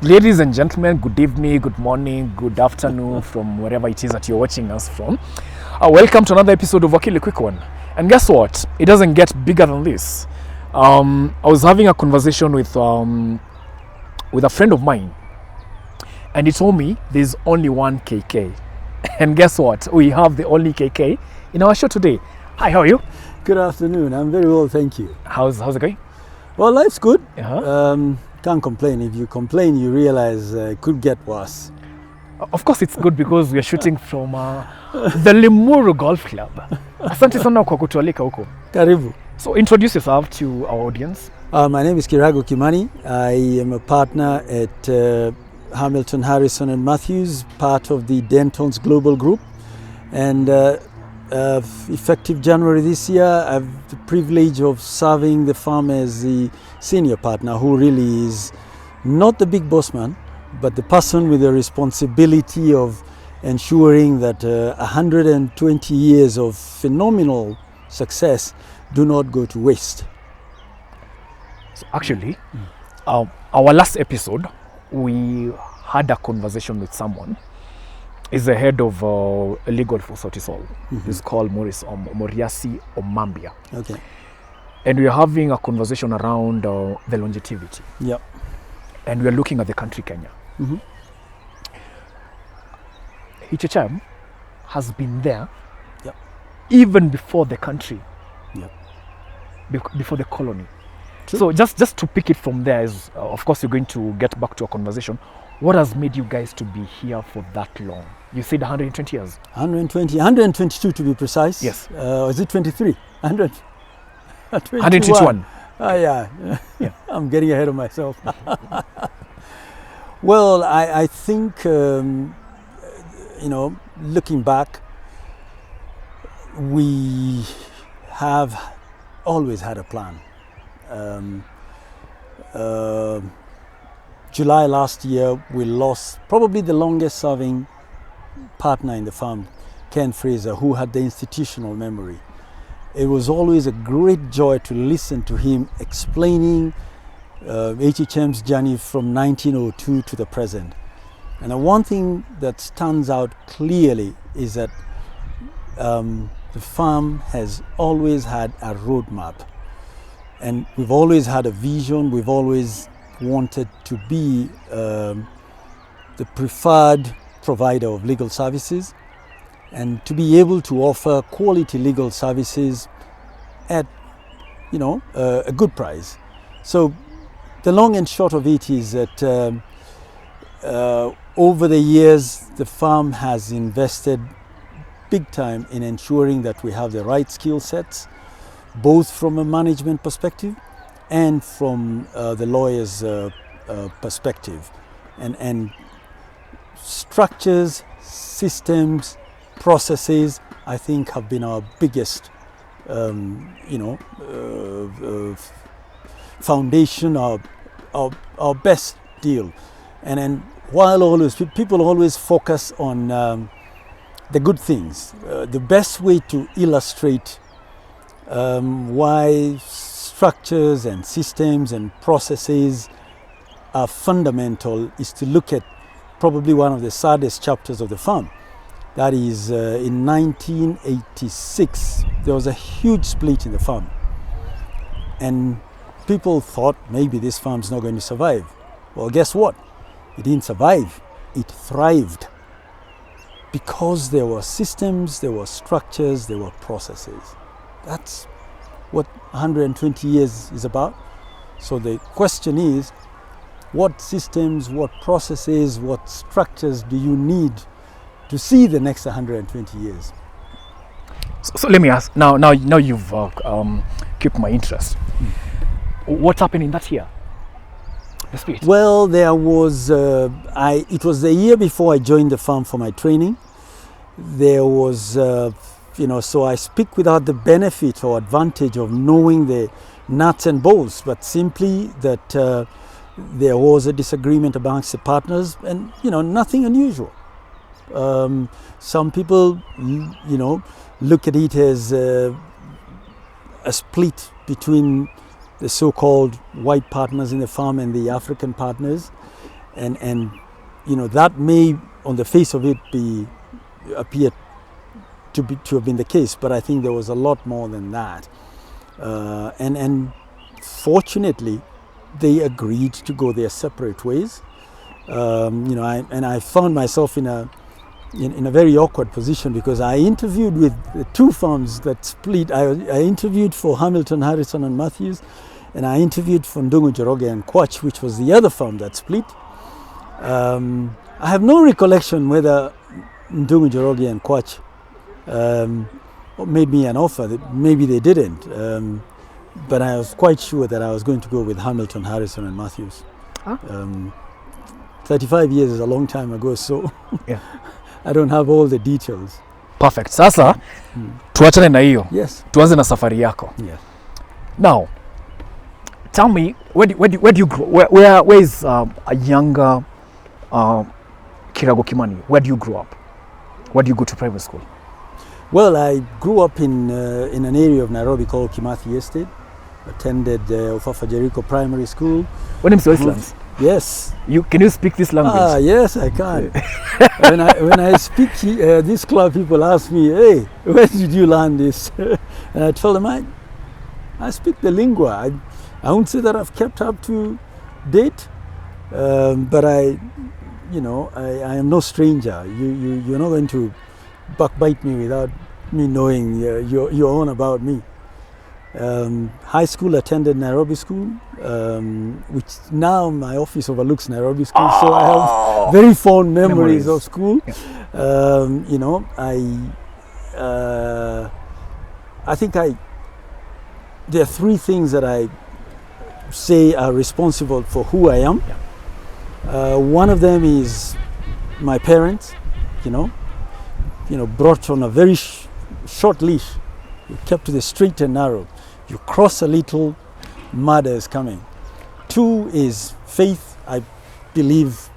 Ladies and gentlemen, good evening, good morning, good afternoon from wherever it is that you're watching us from. Welcome to another episode of Wakili Quick One. And guess what? It doesn't get bigger than this. I was having a conversation with a friend of mine, and he told me there's only one KK. And guess what? We have the only KK in our show today. Hi, how are you? Good afternoon. I'm very well, thank you. How's it going? Well, life's good. Uh-huh. Can't complain. If you complain, you realize it could get worse. Of course, it's good because we are shooting from the Limuru Golf Club. Asante sana kwa kutualika huko. Karibu. So introduce yourself to our audience. My name is Kiragu Kimani. I am a partner at Hamilton Harrison and Mathews, part of the Dentons Global Group. And effective January this year, I have the privilege of serving the firm as the senior partner, who really is not the big boss man, but the person with the responsibility of ensuring that 120 years of phenomenal success do not go to waste. So actually, our last episode, we had a conversation with someone. He's the head of legal for Sotisol. He's called Moriasi Omambia. Okay. And we are having a conversation around the longevity. Yep. And we are looking at the country Kenya. HHM has been there even before the country, before the colony. True. So just to pick it from there is, of course, we're going to get back to a conversation. What has made you guys to be here for that long? You said 120 years. 122 to be precise. Yes. Is it 23? 121. Yeah. I'm getting ahead of myself. Well, I think, looking back, we have always had a plan. July last year, we lost probably the longest serving partner in the firm, Ken Fraser, who had the institutional memory. It was always a great joy to listen to him explaining HHM's journey from 1902 to the present. And the one thing that stands out clearly is that the firm has always had a roadmap. And we've always had a vision. We've always wanted to be the preferred provider of legal services and to be able to offer quality legal services at a good price. So the long and short of it is that over the years the firm has invested big time in ensuring that we have the right skill sets, both from a management perspective and from the lawyer's perspective. And structures, systems, processes, I think, have been our biggest foundation, our best deal. And then while people always focus on the good things, the best way to illustrate why structures and systems and processes are fundamental is to look at probably one of the saddest chapters of the firm. That is, in 1986, there was a huge split in the firm. And people thought maybe this firm's not going to survive. Well, guess what? It didn't survive. It thrived. Because there were systems, there were structures, there were processes. That's what 120 years is about. So the question is, what systems, what processes, what structures do you need to see the next 120 years? So let me ask, now you've kept my interest. What happened in that year? The split? Well, there was, it was the year before I joined the firm for my training. There was, so I speak without the benefit or advantage of knowing the nuts and bolts, but simply that there was a disagreement amongst the partners and, nothing unusual. Some people, look at it as a split between the so-called white partners in the firm and the African partners. and you know, that may on the face of it appear to have been the case, but I think there was a lot more than that. And fortunately, they agreed to go their separate ways. You know, I found myself in a very awkward position because I interviewed with the two firms that split. I interviewed for Hamilton Harrison and Mathews, and I interviewed for Ndungu Njoroge and Kwach, which was the other firm that split. I have no recollection whether Ndungu Njoroge and Kwach made me an offer. Maybe they didn't, but I was quite sure that I was going to go with Hamilton Harrison and Mathews. Huh? 35 years is a long time ago, so Yeah. I don't have all the details. Perfect. Sasa tuachane na hiyo. Yes. Tuanze na safari yako. Yes. Now, tell me, where do you grow? Where is a younger Kiragu Kimani? Where do you grow up? Where do you go to private school? Well, I grew up in an area of Nairobi called Kimathi Estate. Attended Ufafa Jericho Primary School. When I'm Islands. Yes. Can you speak this language? Yes, I can. when I speak this club, people ask me, "Hey, where did you learn this?" And I tell them, I speak the lingua. I won't say that I've kept up to date, but I am no stranger. You're not going to backbite me without me knowing your own about me. High school, attended Nairobi School, which now my office overlooks Nairobi School, so I have very fond memories of school. Yeah. You know, I think there are three things that I say are responsible for who I am. Yeah. One of them is my parents, you know, brought on a very short leash. You kept to the straight and narrow. You cross a little, murder is coming. Two is faith. I believe,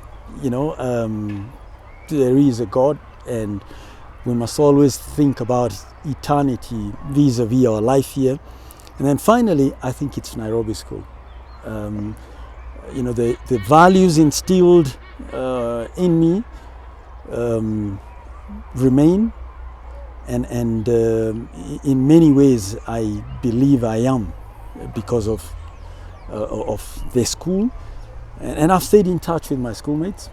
there is a God, and we must always think about eternity vis-a-vis our life here. And then finally, I think it's Nairobi School. The values instilled in me remain. And in many ways, I believe I am because of the school, and I've stayed in touch with my schoolmates.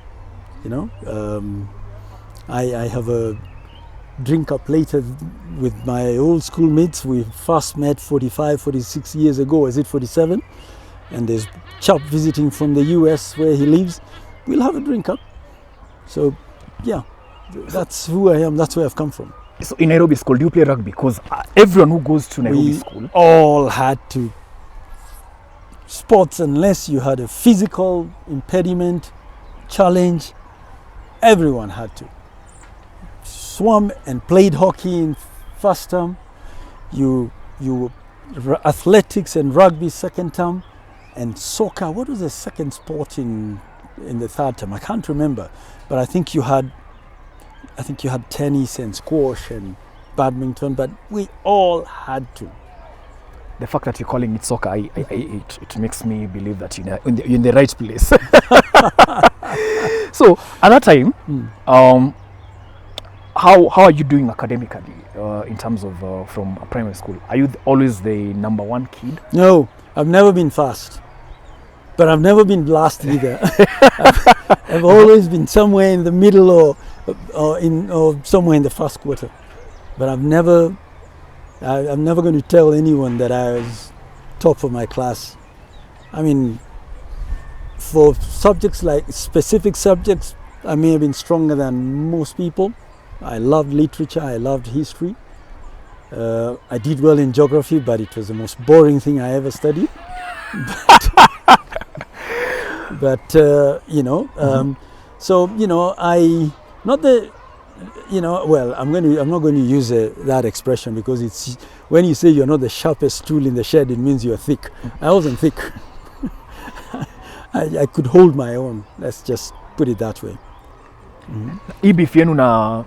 I have a drink up later with my old schoolmates. We first met 46 years ago. Was it 47? And there's chap visiting from the US where he lives. We'll have a drink up. So, yeah, that's who I am. That's where I've come from. So in Nairobi School, do you play rugby? Because everyone who goes to Nairobi School all had to. Sports, unless you had a physical impediment, challenge, everyone had to. Swam and played hockey in first term. You athletics and rugby second term, and soccer. What was the second sport in the third term? I can't remember, but I think you had tennis and squash and badminton, but we all had to. The fact that you're calling it soccer, it makes me believe that you're in the right place. So at that time, how are you doing academically in terms of from primary school? Are you always the number one kid? No, I've never been fast, but I've never been last either. I've always been somewhere in the middle or somewhere in the first quarter, but I'm never going to tell anyone that I was top of my class. I mean, for subjects like specific subjects, I may have been stronger than most people. I loved literature, I loved history. I did well in geography, but it was the most boring thing I ever studied. I'm not going to use that expression, because it's when you say you're not the sharpest tool in the shed, it means you're thick. I wasn't thick. I could hold my own. Let's just put it that way. Beef yenu na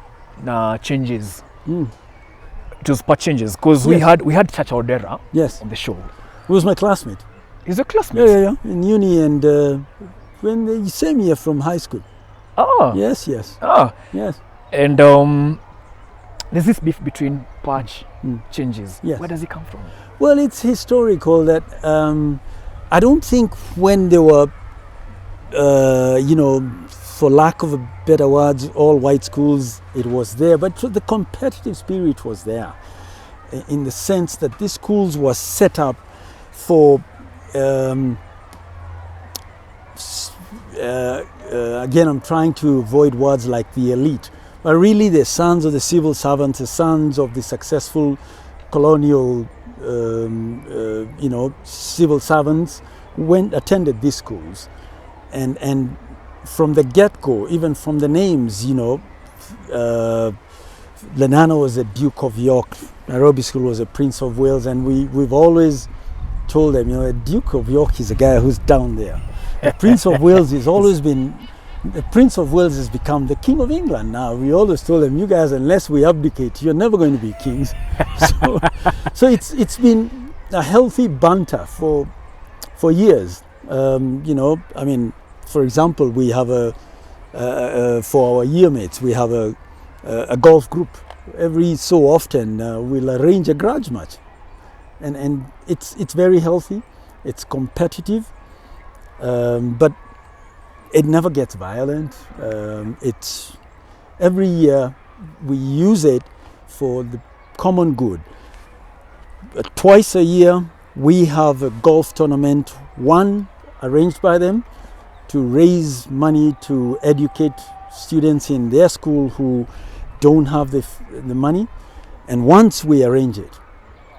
changes. It was part changes, because we had Chacha Odera on the show. He was my classmate. He's a classmate? Yeah. In uni, and when the same year from high school. Oh. Yes, yes, Oh. yes. And there's this beef between patch changes. Yes. Where does it come from? Well, it's historical that I don't think when they were, for lack of a better words, all white schools, it was there, but the competitive spirit was there, in the sense that these schools were set up for, again, I'm trying to avoid words like the elite, but really the sons of the civil servants, the sons of the successful colonial, civil servants attended these schools, and from the get-go, even from the names, Lenana was a Duke of York, Nairobi School was a Prince of Wales, and we've always told them, a Duke of York is a guy who's down there. The Prince of Wales has always been, the Prince of Wales has become the King of England now. We always told them, you guys, unless we abdicate, you're never going to be kings. So it's been a healthy banter for years. For example, we have for our year mates, we have a golf group. Every so often we'll arrange a grudge match, and it's very healthy. It's competitive, but it never gets violent. It's every year we use it for the common good. Twice a year we have a golf tournament, one arranged by them to raise money to educate students in their school who don't have the money, and once we arrange it,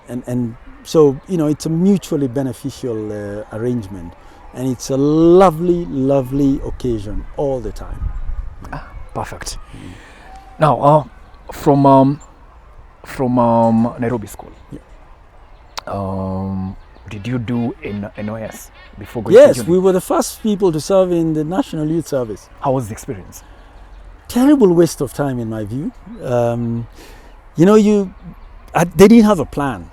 and so it's a mutually beneficial arrangement, and it's a lovely occasion all the time. Perfect. Now from Nairobi School, did you do in NOS before going to Yes, uni? we were the first people to serve in the National Youth Service. How was the experience? Terrible waste of time, in my view. They didn't have a plan,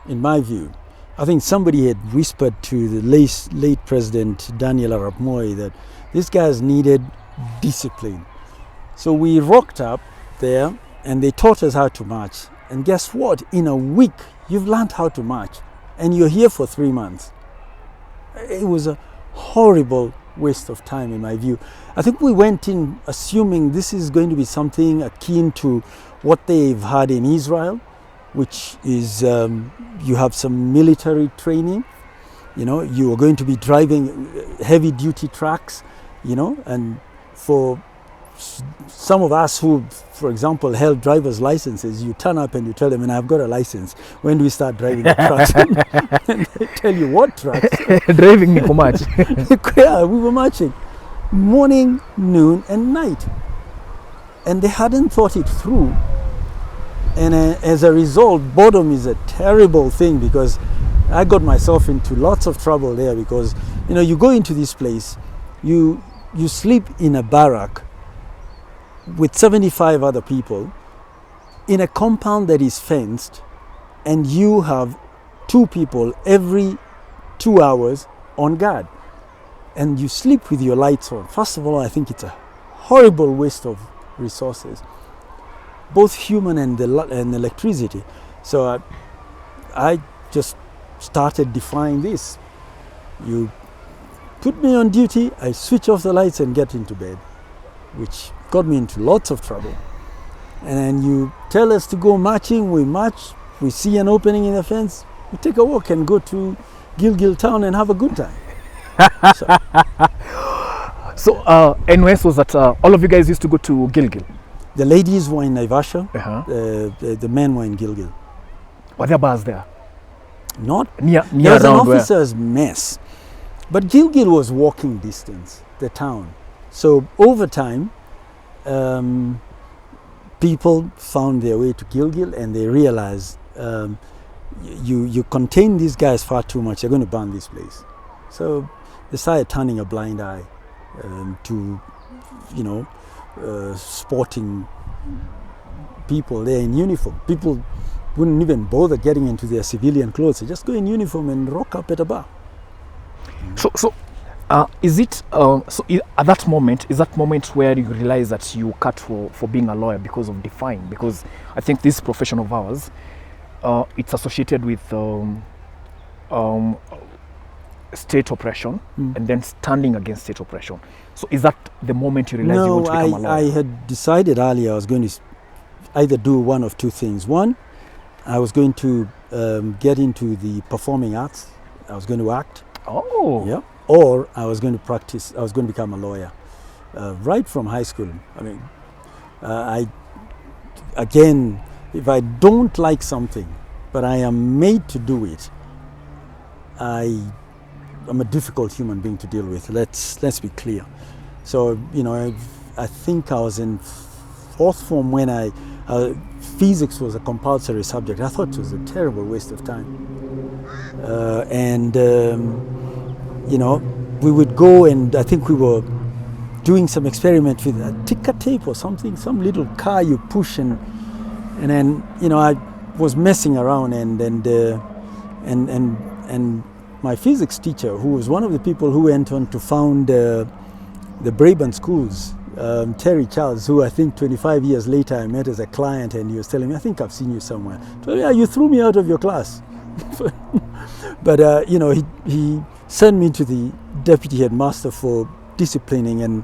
in my view. I think somebody had whispered to the late President Daniel Arap Moi that these guys needed discipline. So we rocked up there, and they taught us how to march. And guess what? In a week, you've learned how to march, and you're here for 3 months. It was a horrible waste of time, in my view. I think we went in assuming this is going to be something akin to what they've had in Israel, which is you have some military training. You are going to be driving heavy duty trucks, and for some of us who, for example, held driver's licenses, you turn up and you tell them, and I've got a license, when do we start driving the trucks? And they tell you, what trucks? Driving me much. Yeah, we were marching morning, noon and night, and they hadn't thought it through. And as a result, boredom is a terrible thing, because I got myself into lots of trouble there, because you go into this place, you sleep in a barrack with 75 other people in a compound that is fenced, and you have 2 people every 2 hours on guard, and you sleep with your lights on. First of all, I think it's a horrible waste of resources, both human and electricity. So I just started defying this. You put me on duty, I switch off the lights and get into bed, which got me into lots of trouble. And then you tell us to go marching, we march, we see an opening in the fence, we take a walk and go to Gilgil town and have a good time. So NOS was that all of you guys used to go to Gilgil? The ladies were in Naivasha, the men were in Gilgil. Were there bars there? Not Near there was an around where? officer's mess, but Gilgil was walking distance, the town. So over time, people found their way to Gilgil, and they realized you contain these guys far too much, you're going to burn this place. So they started turning a blind eye to sporting people there in uniform. People wouldn't even bother getting into their civilian clothes. They just go in uniform and rock up at a bar. So Is it at that moment? Is that moment where you realize that you cut for being a lawyer because of defying? Because I think this profession of ours, it's associated with state oppression and then standing against state oppression. So is that the moment you realize you want to become a lawyer? I had decided earlier I was going to either do one of two things. One, I was going to get into the performing arts. I was going to act. Oh. Yeah. Or I was going to practice. I was going to become a lawyer, right from high school. I mean, if I don't like something, but I am made to do it, I'm a difficult human being to deal with. Let's be clear. So I think I was in fourth form when physics was a compulsory subject. I thought it was a terrible waste of time. We would go, and I think we were doing some experiment with a ticker tape or something, some little car you push, and then I was messing around, and my physics teacher, who was one of the people who went on to found the Braben schools, Terry Charles, who I think 25 years later I met as a client, and he was telling me, I think I've seen you somewhere. So, yeah, you threw me out of your class. But he sent me to the deputy headmaster for disciplining, and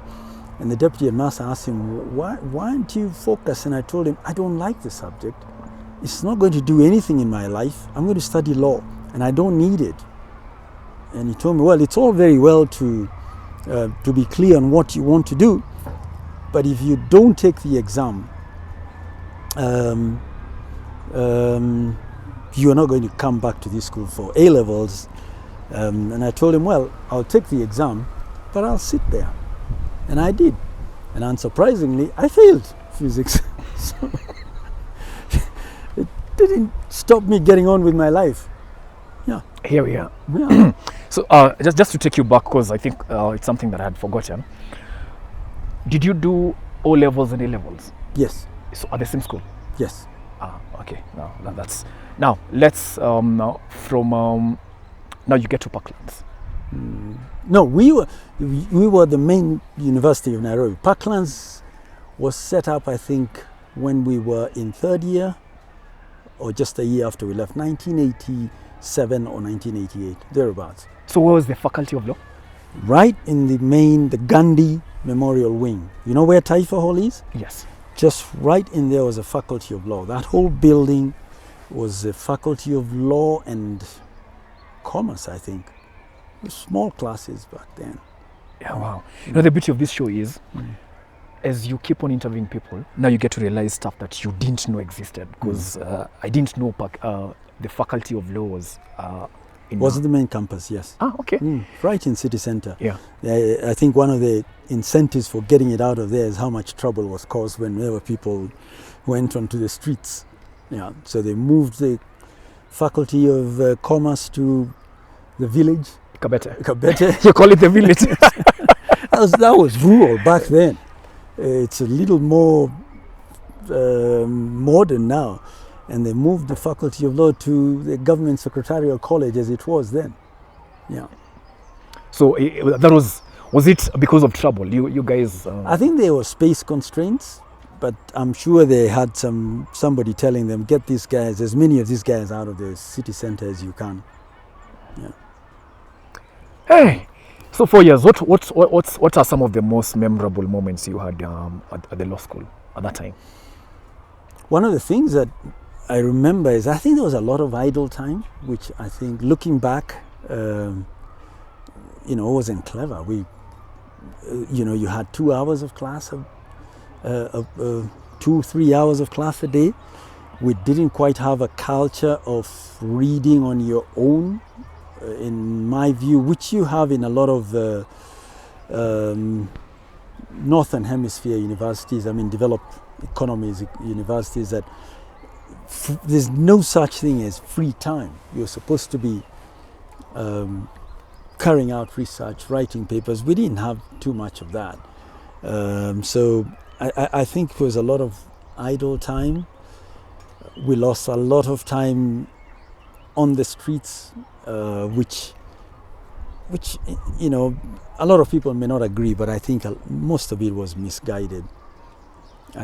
the deputy headmaster asked him, why aren't you focused? And I told him, I don't like the subject. It's not going to do anything in my life. I'm going to study law, and I don't need it. And he told me, well, it's all very well to be clear on what you want to do, but if you don't take the exam, you're not going to come back to this school for A-levels. And I told him, well, I'll take the exam, but I'll sit there. And I did. And unsurprisingly, I failed physics. So it didn't stop me getting on with my life. Yeah. Here we are. Yeah. So just to take you back, because I think it's something that I had forgotten. Did you do O-levels and A-levels? Yes. So at the same school? Yes. Okay. Now let's now you get to Parklands. No, we were the main university of Nairobi. Parklands was set up, I think, when we were in third year, or just a year after we left, 1987 or 1988, thereabouts. So where was the Faculty of Law? Right in the Gandhi Memorial Wing. You know where Taifa Hall is? Yes. Just right in there was a Faculty of Law. That whole building was a Faculty of Law and Commerce, I think. Small classes back then. Yeah, wow. The beauty of this show is, as you keep on interviewing people, now you get to realize stuff that you didn't know existed. Because I didn't know the Faculty of Law was was the main campus, yes. Okay. Right in city center. Yeah. I think one of the incentives for getting it out of there is how much trouble was caused whenever people went onto the streets. Yeah. So they moved the Faculty of Commerce to the village. Kabete. You call it the village. That was rural back then. It's a little more modern now. And they moved the Faculty of Law to the Government Secretarial College as it was then. Yeah. So that was it because of trouble? You guys... I think there were space constraints, but I'm sure they had somebody telling them, get these guys, as many of these guys out of the city center as you can. Yeah. Hey, so 4 years. What are some of the most memorable moments you had at the law school at that time? One of the things that I remember is I think there was a lot of idle time, which I think, looking back, wasn't clever. You had 2 hours of class, 2-3 hours of class a day. We didn't quite have a culture of reading on your own, in my view, which you have in a lot of Northern Hemisphere universities, developed economies universities, that there's no such thing as free time. You're supposed to be carrying out research, writing papers. We didn't have too much of that. So I think there was a lot of idle time. We lost a lot of time on the streets, which which, you know, a lot of people may not agree, but I think most of it was misguided.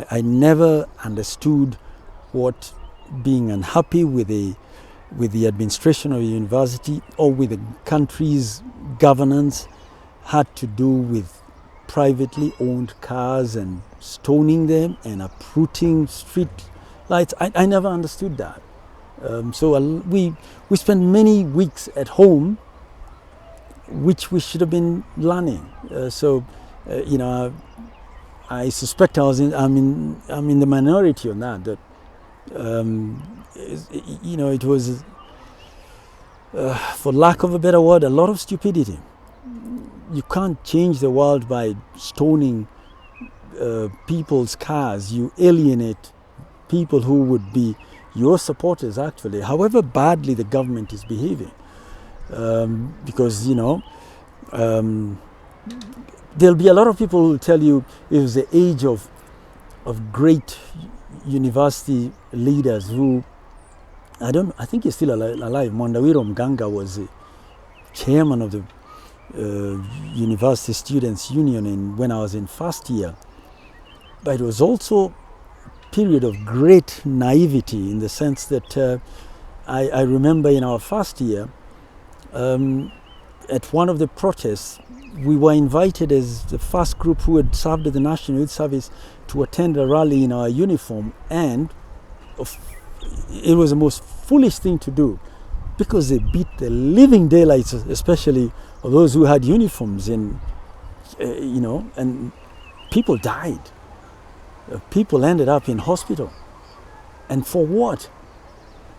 I never understood what being unhappy with the administration of a university or with the country's governance had to do with privately owned cars and stoning them and uprooting street lights. I never understood that. So we spent many weeks at home, which we should have been learning. You know, I suspect I'm in the minority on that. That you know, it was, for lack of a better word, a lot of stupidity. You can't change the world by stoning people's cars. You alienate people who would be your supporters, actually, however badly the government is behaving. Because, you know, there'll be a lot of people who will tell you it was the age of great university leaders who, I think he's still alive. Mwandawiro Mganga was the chairman of the University Students' Union when I was in first year. But it was also a period of great naivety, in the sense that I remember in our first year, at one of the protests, we were invited as the first group who had served at the National Youth Service to attend a rally in our uniform, and it was the most foolish thing to do, because they beat the living daylights, especially of those who had uniforms, and you know, and people died. People ended up in hospital, and for what?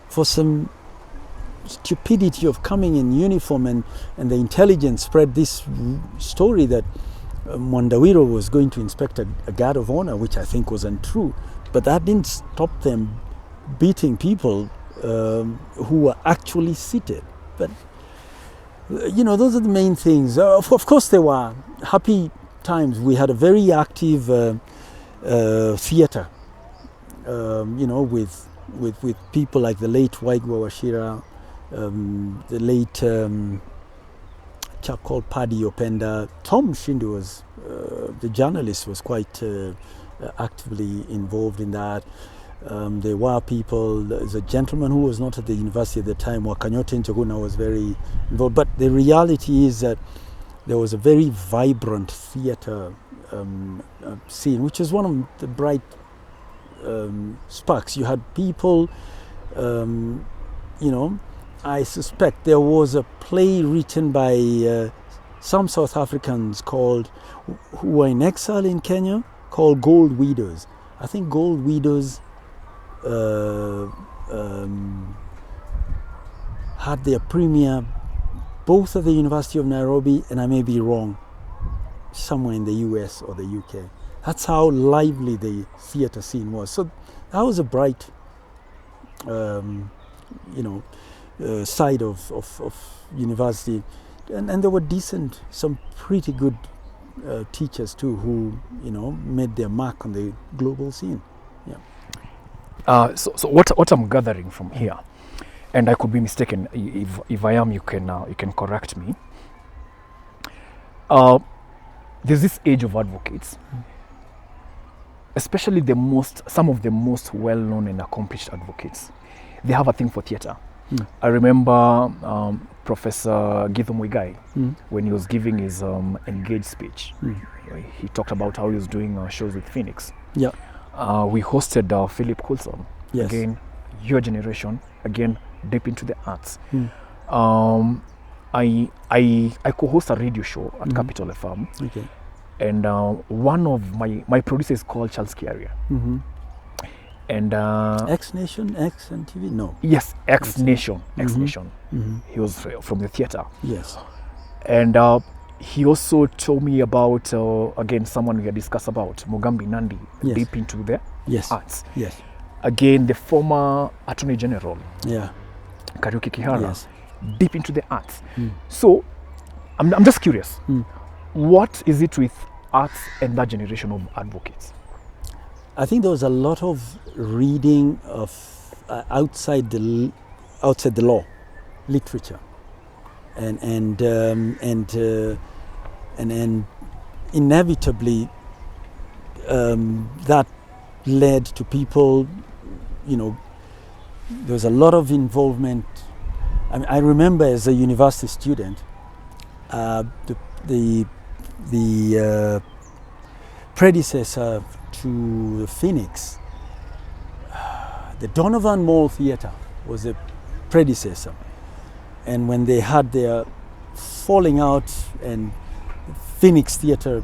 For some stupidity of coming in uniform, and the intelligence spread this story that Mwandawiro was going to inspect a guard of honor, which I think was untrue, but that didn't stop them beating people who were actually seated. But you know, those are the main things. Of course, there were happy times. We had a very active theater, you know, with people like the late Waigwa Washira, the late chap called Paddy Openda. Tom Shindu was, the journalist, was quite actively involved in that. There were people, there's a gentleman who was not at the university at the time, Wakanyote Njoguna, was very involved. But the reality is that there was a very vibrant theater scene, which was one of the bright sparks. You had people, you know, I suspect there was a play written by some South Africans who were in exile in Kenya, called Gold Widows. I think Gold Widows had their premiere both at the University of Nairobi, and I may be wrong, somewhere in the US or the UK. That's how lively the theatre scene was. So that was a bright, you know, side of university, and there were some pretty good teachers too, who, you know, made their mark on the global scene. Yeah. So what I'm gathering from here, and I could be mistaken. If I am, you can correct me. There's this age of advocates, especially some of the most well-known and accomplished advocates. They have a thing for theatre. I remember Professor Githu Muigai, when he was giving his Engage speech. He talked about how he was doing shows with Phoenix. Yeah. We hosted Philip Coulson. Yes. Again, your generation, again, deep into the arts. I co-host a radio show at Capital FM. Okay. And one of my producer is called Charles Kiaria. And X Nation, X and TV? No. Yes, X Nation. He was from the theatre. Yes. And he also told me about, again, someone we had discussed about, Mugambi Nandi, deep into the arts. Yes. Again, the former Attorney General, Kariuki Kihara, deep into the arts. So, I'm just curious, what is it with arts and that generation of advocates? I think there was a lot of reading of outside the law, literature. and inevitably that led to people, there was a lot of involvement. I remember as a university student, the predecessor to the Phoenix, the Donovan Mall Theatre was a predecessor. And when they had their falling out and Phoenix Theatre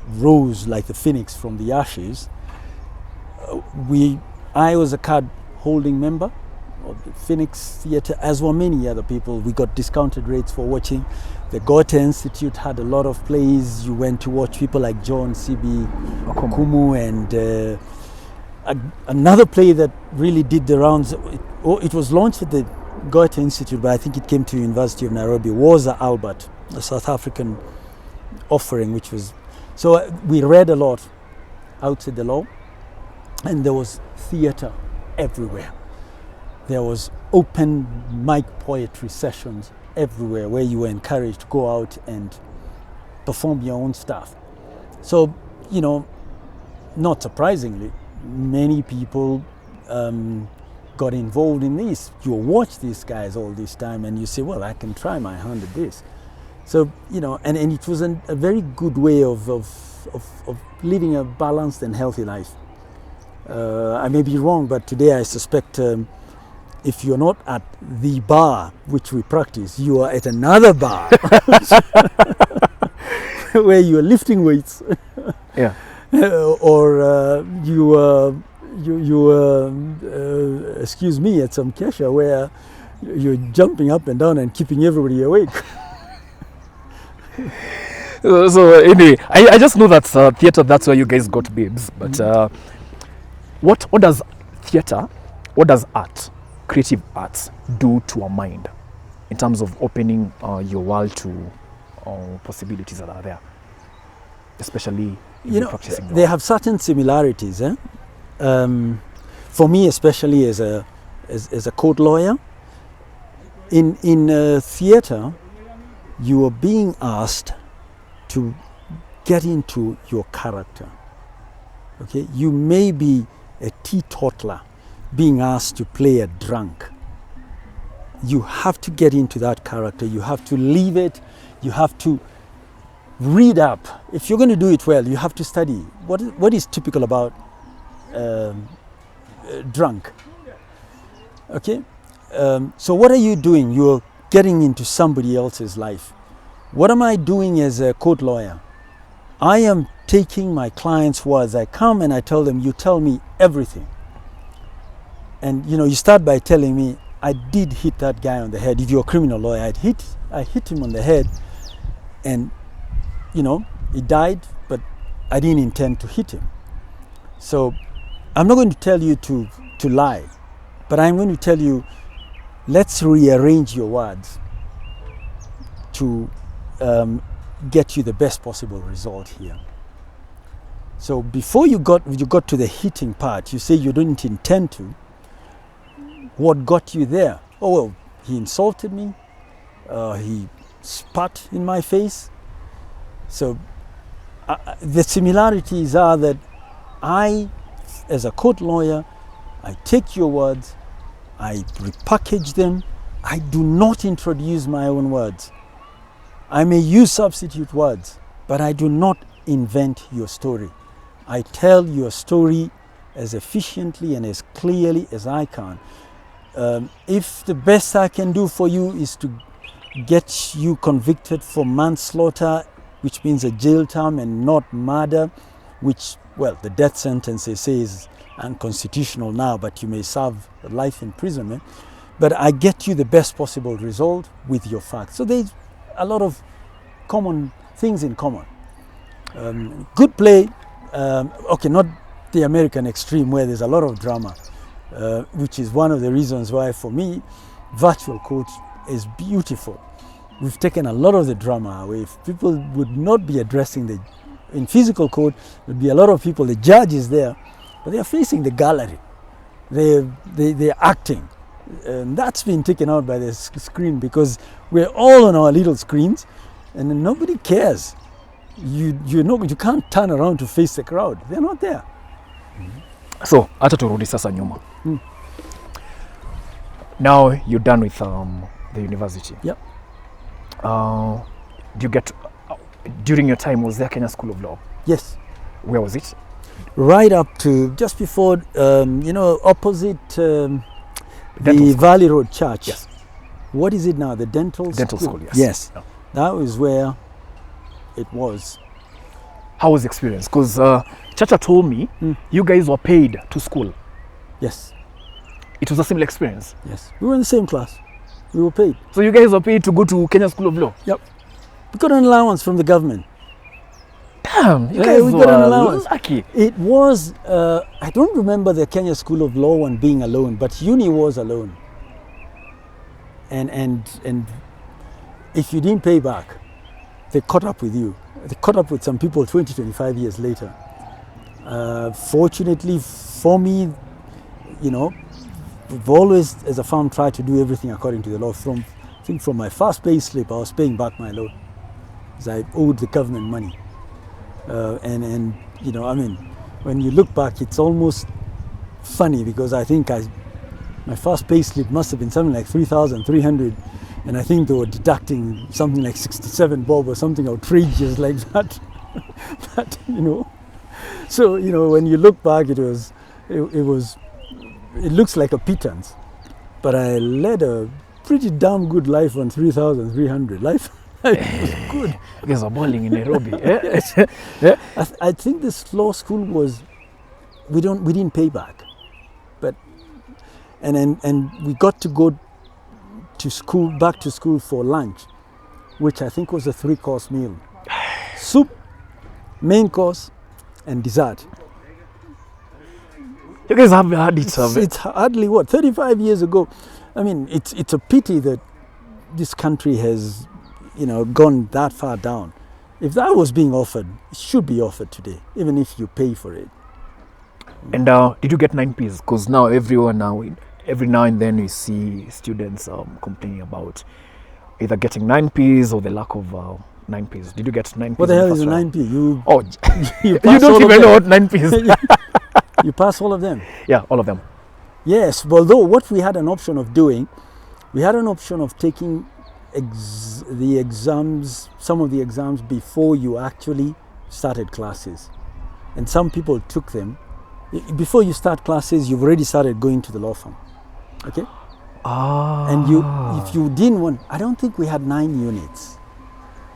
rose like the phoenix from the ashes, I was a card holding member of the Phoenix Theatre, as were many other people. We got discounted rates for watching. The Goethe Institute had a lot of plays. You went to watch people like John C.B. Okumu, and another play that really did the rounds. It was launched at the Goethe Institute, but I think it came to University of Nairobi, was Albert, a South African offering, which was... So we read a lot outside the law, and there was theatre everywhere. There was open mic poetry sessions everywhere where you were encouraged to go out and perform your own stuff. So, not surprisingly, many people got involved in this. You watch these guys all this time and you say, well, I can try my hand at this. So, and it was a very good way of living a balanced and healthy life. I may be wrong, but today I suspect if you're not at the bar which we practice, you are at another bar where you are lifting weights. Yeah. Or excuse me, at some kesha where you're jumping up and down and keeping everybody awake. So anyway, I just know that theatre, that's where you guys got babes. But what does theatre, what does art, creative arts do to a mind in terms of opening your world to possibilities that are there, especially practicing? They have certain similarities. For me, especially as a court lawyer, in theatre, you are being asked to get into your character. Okay, you may be a teetotaler being asked to play a drunk. You have to get into that character. You have to leave it. You have to read up. If you're going to do it well, you have to study. What is typical about drunk? Okay, so what are you doing? You're getting into somebody else's life. What am I doing as a court lawyer? I am taking my clients' words. I come and I tell them, you tell me everything. And you start by telling me, I did hit that guy on the head. If you're a criminal lawyer, I hit him on the head, and he died, but I didn't intend to hit him. So I'm not going to tell you to lie, but I'm going to tell you, let's rearrange your words to get you the best possible result here. So before you got to the hitting part, you say you didn't intend to. What got you there? Oh, well, he insulted me. He spat in my face. So the similarities are that I, as a court lawyer, I take your words, I repackage them. I do not introduce my own words. I may use substitute words, but I do not invent your story. I tell your story as efficiently and as clearly as I can. If the best I can do for you is to get you convicted for manslaughter, which means a jail term, and not murder, which, well, the death sentence they say is unconstitutional now, but you may serve life imprisonment. But I get you the best possible result with your facts. So there's a lot of common things in common. Good play, okay, not the American extreme where there's a lot of drama, which is one of the reasons why, for me, virtual court is beautiful. We've taken a lot of the drama away. If people would not be addressing in physical court, there'd be a lot of people, the judge is there, but they're facing the gallery. They're acting. That's been taken out by the screen because we're all on our little screens, and then nobody cares. You can't turn around to face the crowd. They're not there. So hata turudi sasa nyuma. Now you're done with the university. Yep. Do you get during your time, was there Kenya School of Law? Yes. Where was it? Right up to just before, opposite the Dental Valley Road Church. Yes. What is it now? The Dental School, yes. Yes. Yeah. That was where it was. How was the experience? Because Chacha told me you guys were paid to school. Yes. It was a similar experience. Yes. We were in the same class. We were paid. So you guys were paid to go to Kenya School of Law? Yep. We got an allowance from the government. Damn, you Yeah, guys we were got an allowance. lucky. It was, I don't remember the Kenya School of Law one being alone, but uni was alone. And if you didn't pay back, they caught up with you. They caught up with some people 20, 25 years later. Fortunately for me, we've always, as a firm, tried to do everything according to the law. I think from my first pay slip, I was paying back my loan, because I owed the government money. When you look back, it's almost funny because I think my first pay slip must have been something like 3,300, and I think they were deducting something like 67 bob or something outrageous like that. So when you look back, it looks like a pittance, but I led a pretty damn good life on 3,300. Life was good. There's a bowling in Nairobi. Yeah. I think this law school was, we didn't pay back, but and we got to go to back to school for lunch, which I think was a 3-course meal: soup, main course, and dessert. You guys have had it. It's hardly 35 years ago. I mean, it's a pity that this country has, gone that far down. If that was being offered, it should be offered today, even if you pay for it. And did you get 9Ps? Because now every now and then we see students complaining about either getting 9Ps or the lack of 9Ps. Did you get 9Ps? What the hell is a 9P? You you don't even know what 9Ps. You pass all of them? Yeah, all of them. Yes, although what we had an option of doing, we had an option of taking the exams, some of the exams before you actually started classes. And some people took them. Before you start classes, you've already started going to the law firm. Okay? And if you didn't want, I don't think we had 9 units.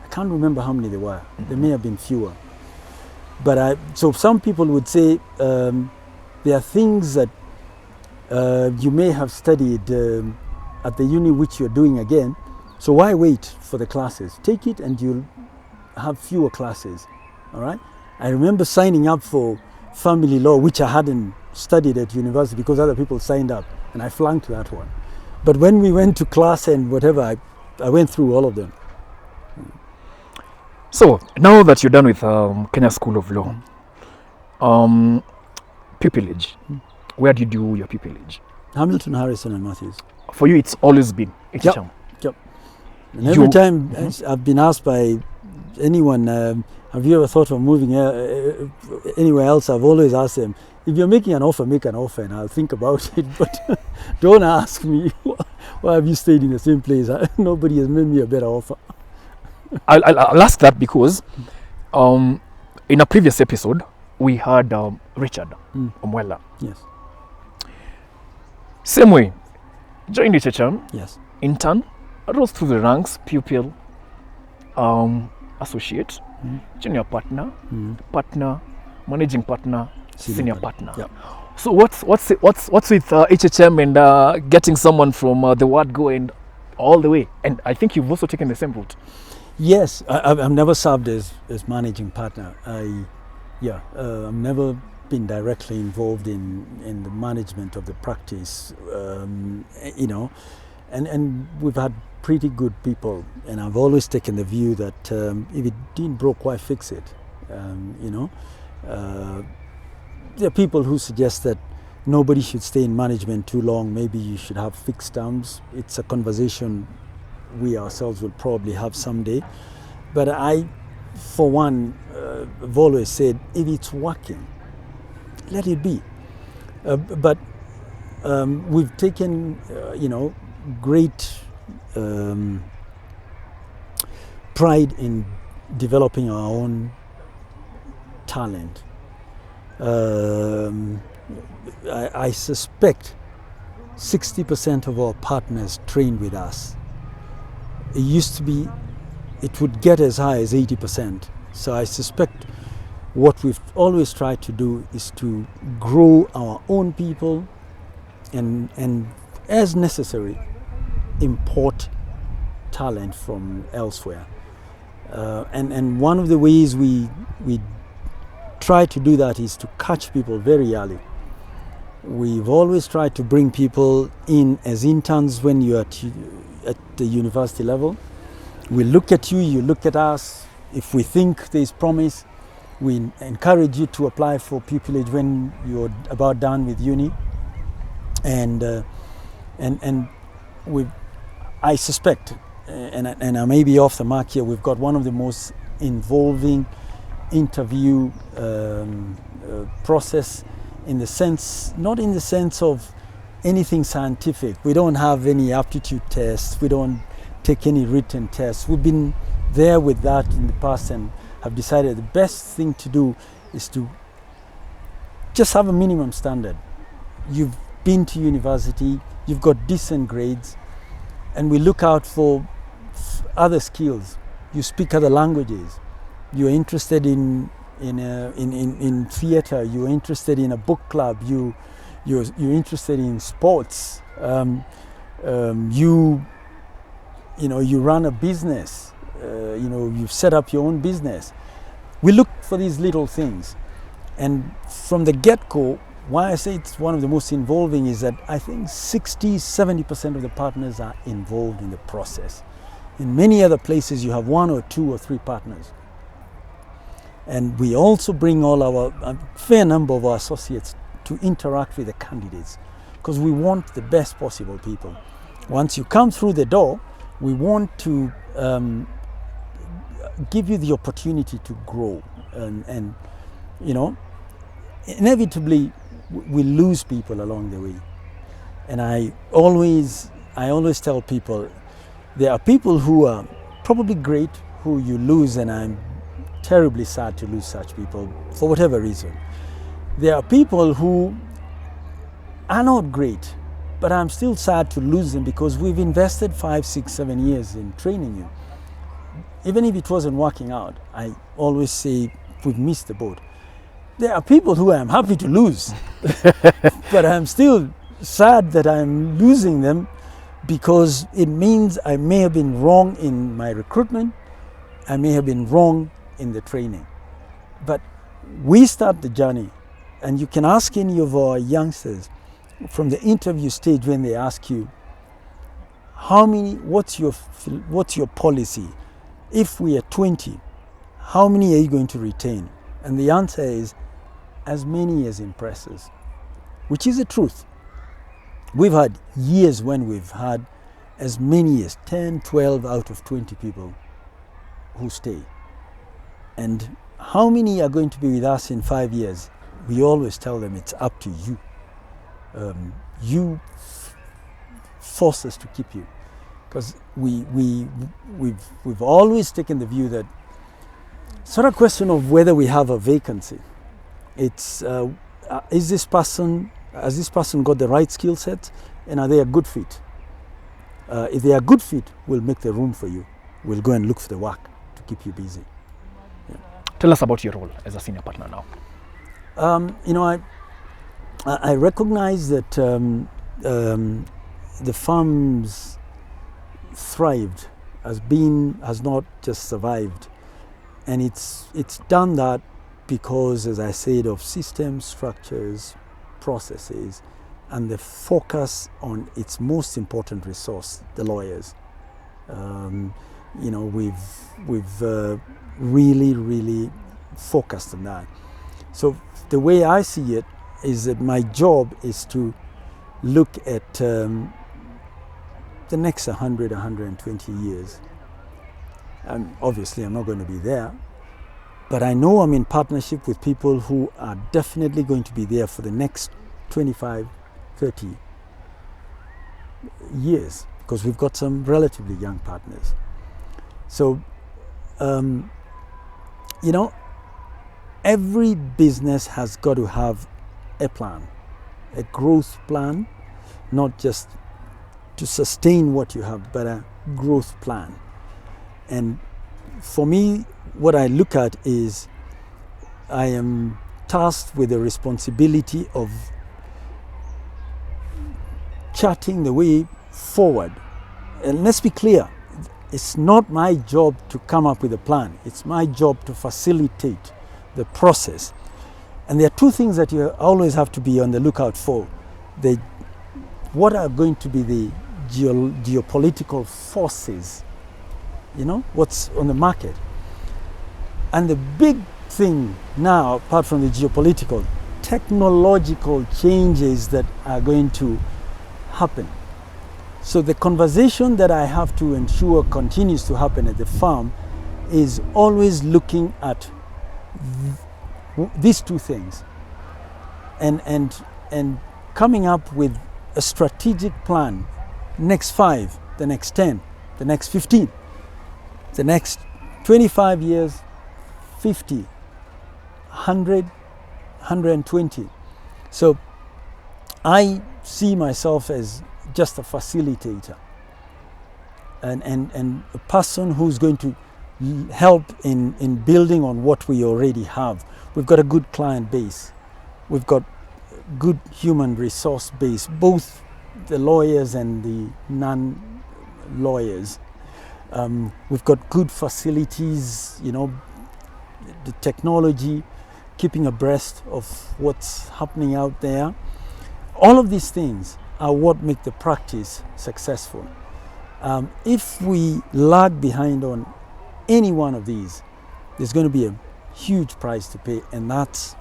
I can't remember how many there were. There may have been fewer. But so some people would say there are things that you may have studied at the uni which you're doing again. So why wait for the classes? Take it and you'll have fewer classes. All right? I remember signing up for family law, which I hadn't studied at university because other people signed up, and I flunked that one. But when we went to class and whatever, I went through all of them. So now that you're done with Kenya School of Law, pupillage, where did you do your pupillage? Hamilton Harrison and Mathews. For you, it's always been HHM. Yep. And every time I've been asked by anyone, have you ever thought of moving anywhere else? I've always asked them, if you're making an offer, make an offer and I'll think about it. But don't ask me, why have you stayed in the same place? Nobody has made me a better offer. I'll ask that because in a previous episode, we had Richard Omwela. Yes. Same way, joined HHM, Yes. intern, rose through the ranks, pupil, associate, junior partner, partner, managing partner, senior partner. Yep. So what's with HHM and getting someone from the word go and all the way? And I think you've also taken the same route. Yes, I've never served as managing partner. I've never been directly involved in the management of the practice, and we've had pretty good people, and I've always taken the view that if it didn't broke, why fix it? There are people who suggest that nobody should stay in management too long. Maybe you should have fixed terms. It's a conversation we ourselves will probably have someday. But I, for one, have always said, if it's working, let it be. But we've taken, great pride in developing our own talent. I suspect 60% of our partners train with us. It used to be, it would get as high as 80%. So I suspect what we've always tried to do is to grow our own people and as necessary, import talent from elsewhere. And one of the ways we try to do that is to catch people very early. We've always tried to bring people in as interns when you're at the university level. We look at you, you look at us. If we think there's promise, we encourage you to apply for pupillage when you're about done with uni. And I suspect, and I may be off the mark here, we've got one of the most involving interview process, in the sense, not in the sense of anything scientific. We don't have any aptitude tests. We don't take any written tests. We've been there with that in the past and have decided the best thing to do is to just have a minimum standard. You've been to university, you've got decent grades, and we look out for other skills. You speak other languages. You're interested in theater. You're interested in a book club. You're interested in sports. You run a business. You've set up your own business. We look for these little things, and from the get-go, why I say it's one of the most involving is that I think 60-70% of the partners are involved in the process. In many other places, you have 1 or 2 or 3 partners. And we also bring a fair number of our associates to interact with the candidates, because we want the best possible people. Once you come through the door, we want to give you the opportunity to grow. And inevitably, we lose people along the way. And I always tell people, there are people who are probably great who you lose, and I'm terribly sad to lose such people for whatever reason. There are people who are not great, but I'm still sad to lose them because we've invested 5, 6, 7 years in training you. Even if it wasn't working out, I always say we've missed the boat. There are people who I'm happy to lose, but I'm still sad that I'm losing them, because it means I may have been wrong in my recruitment, I may have been wrong in the training. But we start the journey, and you can ask any of our youngsters from the interview stage when they ask you, what's your policy? If we are 20, how many are you going to retain? And the answer is, as many as impresses, which is the truth. We've had years when we've had as many as 10, 12 out of 20 people who stay. And how many are going to be with us in 5 years? We always tell them it's up to you. You force us to keep you, because we've always taken the view that it's not a question of whether we have a vacancy. It's has this person got the right skill set, and are they a good fit? If they are a good fit, we'll make the room for you. We'll go and look for the work to keep you busy. Yeah. Tell us about your role as a senior partner now. I recognize that the firm's thrived, has not just survived, and it's done that because, as I said, of systems, structures, processes, and the focus on its most important resource, the lawyers. We've really focused on that. So the way I see it, is that my job is to look at the next 100, 120 years. And obviously I'm not going to be there, but I know I'm in partnership with people who are definitely going to be there for the next 25, 30 years, because we've got some relatively young partners. So, you know, every business has got to have a plan, a growth plan, not just to sustain what you have, but a growth plan. And for me, what I look at is I am tasked with the responsibility of charting the way forward. And let's be clear, it's not my job to come up with a plan. It's my job to facilitate the process. And there are two things that you always have to be on the lookout for. What are going to be the geopolitical forces, you know, what's on the market. And the big thing now, apart from the geopolitical, technological changes that are going to happen. So the conversation that I have to ensure continues to happen at the farm is always looking at these two things and coming up with a strategic plan, next 5, the next 10, the next 15, the next 25 years, 50, 100, 120. So I see myself as just a facilitator and a person who's going to help in building on what we already have. We've got a good client base. We've got good human resource base, both the lawyers and the non-lawyers. We've got good facilities, you know, the technology, keeping abreast of what's happening out there. All of these things are what make the practice successful. If we lag behind on any one of these, there's going to be a huge price to pay, and that's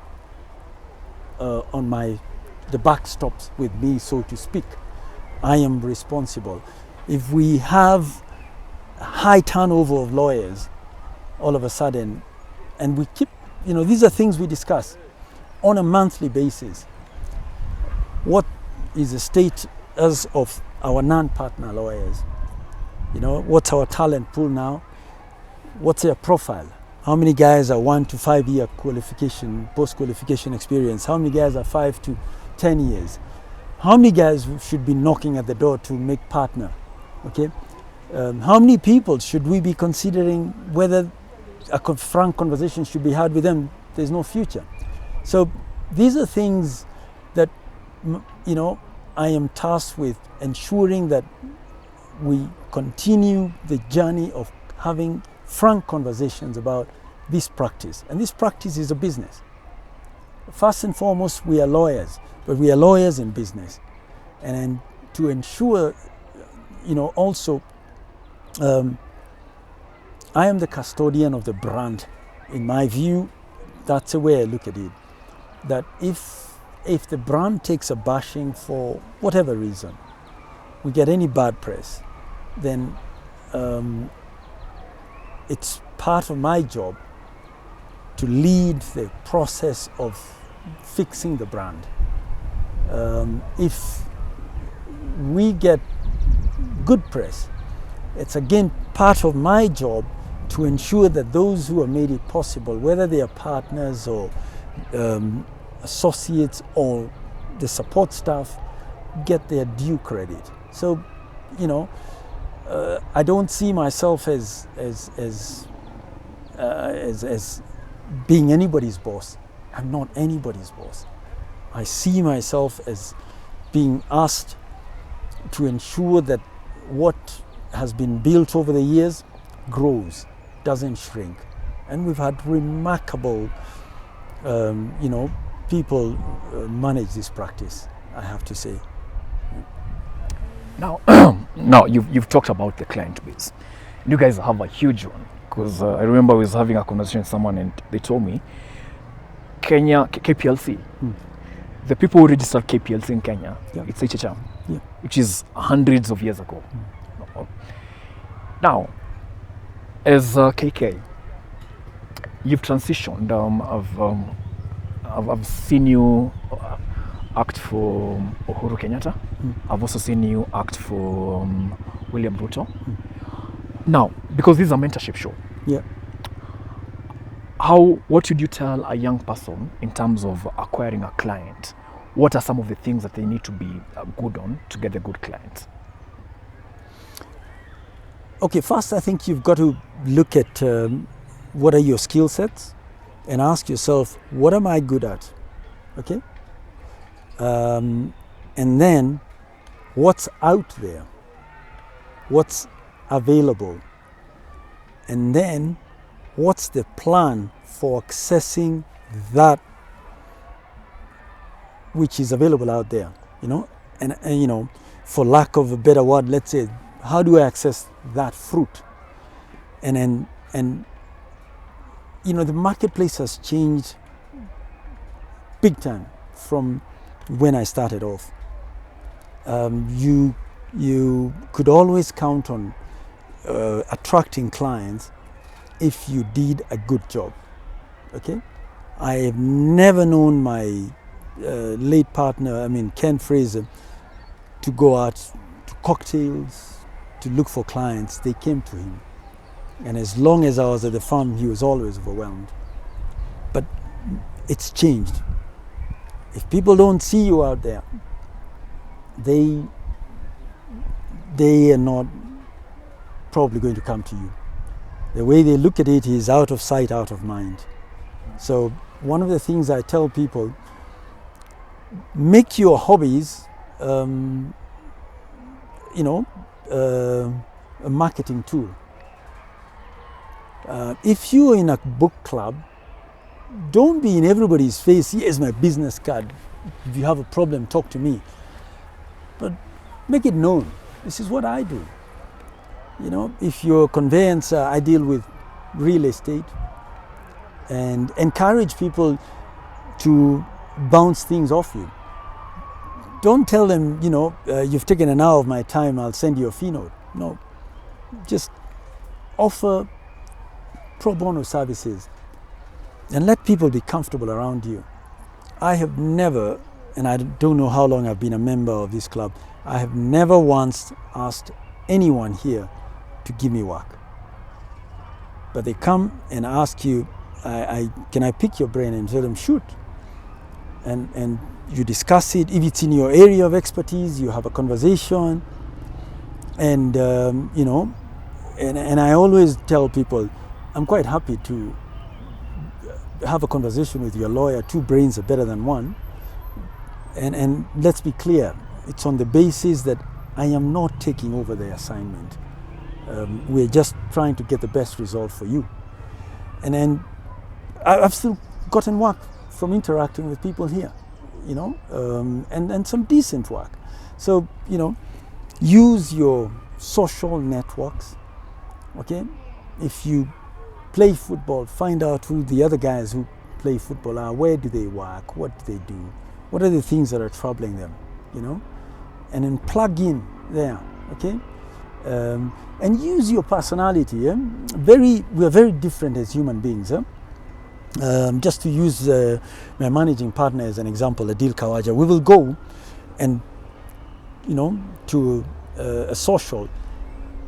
the buck stops with me, so to speak. I am responsible. If we have high turnover of lawyers all of a sudden, and we keep, you know, these are things we discuss on a monthly basis. What is the status of our non-partner lawyers? You know, what's our talent pool now? What's their profile? How many guys are 1 to 5 year qualification, post-qualification experience? How many guys are 5 to 10 years? How many guys should be knocking at the door to make partner? Okay, how many people should we be considering whether a frank conversation should be had with them? There's no future. So these are things that, you know, I am tasked with ensuring that we continue the journey of having frank conversations about this practice. And this practice is a business. First and foremost, we are lawyers, but we are lawyers in business. And to ensure, you know, also, I am the custodian of the brand. In my view, that's the way I look at it. That if the brand takes a bashing for whatever reason, we get any bad press, then it's part of my job to lead the process of fixing the brand. If we get good press, it's again part of my job to ensure that those who have made it possible, whether they are partners or associates or the support staff, get their due credit. So, you know, I don't see myself as being anybody's boss. I'm not anybody's boss. I see myself as being asked to ensure that what has been built over the years grows, doesn't shrink. And we've had remarkable, you know, people manage this practice, I have to say. Now, you've talked about the client base. You guys have a huge one, because I remember I was having a conversation with someone and they told me KPLC, the people who registered KPLC in Kenya, Yeah. it's HHM, Yeah. which is hundreds of years ago. Now, as KK, you've transitioned. I've seen you act for Uhuru Kenyatta. I've also seen you act for William Ruto. Now, because this is a mentorship show, Yeah. what should you tell a young person in terms of acquiring a client? What are some of the things that they need to be good on to get a good client? Okay, first I think you've got to look at what are your skill sets and ask yourself, what am I good at? Okay? And then what's out there? What's available? And then what's the plan for accessing that which is available out there? You know, and you know, for lack of a better word, let's say, how do I access that fruit? And you know, the marketplace has changed big time from when I started off. You could always count on attracting clients if you did a good job. Okay, I have never known my late partner, Ken Fraser, to go out to cocktails to look for clients. They came to him, and as long as I was at the farm, he was always overwhelmed. But it's changed. If people don't see you out there, they are not probably going to come to you. The way they look at it is out of sight, out of mind. So one of the things I tell people, make your hobbies a marketing tool. If you're in a book club, don't be in everybody's face, here's my business card, if you have a problem, talk to me. But make it known, this is what I do. You know, if you're a conveyancer, I deal with real estate, and encourage people to bounce things off you. Don't tell them, you've taken an hour of my time, I'll send you a fee note. No, just offer pro bono services and let people be comfortable around you. I have never, and I don't know how long I've been a member of this club, I have never once asked anyone here to give me work. But they come and ask you, can I pick your brain? And tell them, shoot. And you discuss it. If it's in your area of expertise, you have a conversation. And, and I always tell people, I'm quite happy to have a conversation with your lawyer. Two brains are better than one. And let's be clear, it's on the basis that I am not taking over the assignment. We're just trying to get the best result for you. And then I've still gotten work from interacting with people here, and some decent work. So, use your social networks, okay? If you play football, find out who the other guys who play football are, where do they work, what do they do, what are the things that are troubling them, and then plug in there, okay? And use your personality. We are very different as human beings. Just to use my managing partner as an example, Adil Kawaja, we will go and, to a social.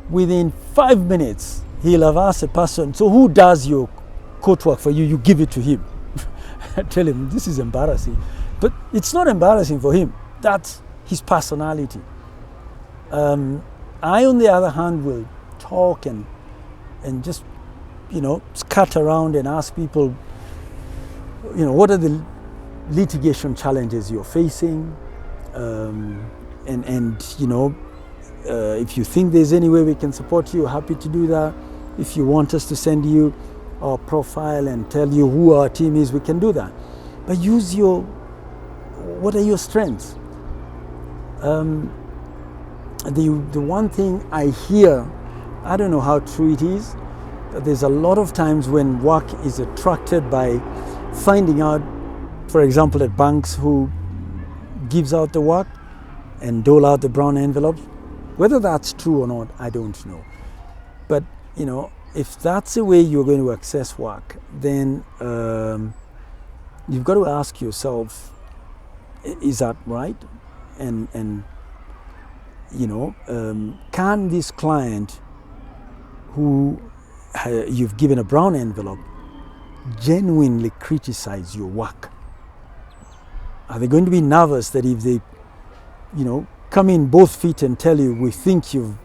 Within 5 minutes, he'll have asked a person, so who does your court work for you? You give it to him. I tell him, this is embarrassing. But it's not embarrassing for him. That's his personality. I, on the other hand, will talk and just, scat around and ask people, what are the litigation challenges you're facing? If you think there's any way we can support you, happy to do that. If you want us to send you our profile and tell you who our team is, we can do that. But use what are your strengths? The one thing I hear, I don't know how true it is, but there's a lot of times when work is attracted by finding out, for example, at banks who gives out the work and dole out the brown envelopes. Whether that's true or not, I don't know. But, you know, if that's the way you're going to access work, then you've got to ask yourself, is that right? And you know, can this client who you've given a brown envelope genuinely criticize your work? Are they going to be nervous that if they, you know, come in both feet and tell you, we think you've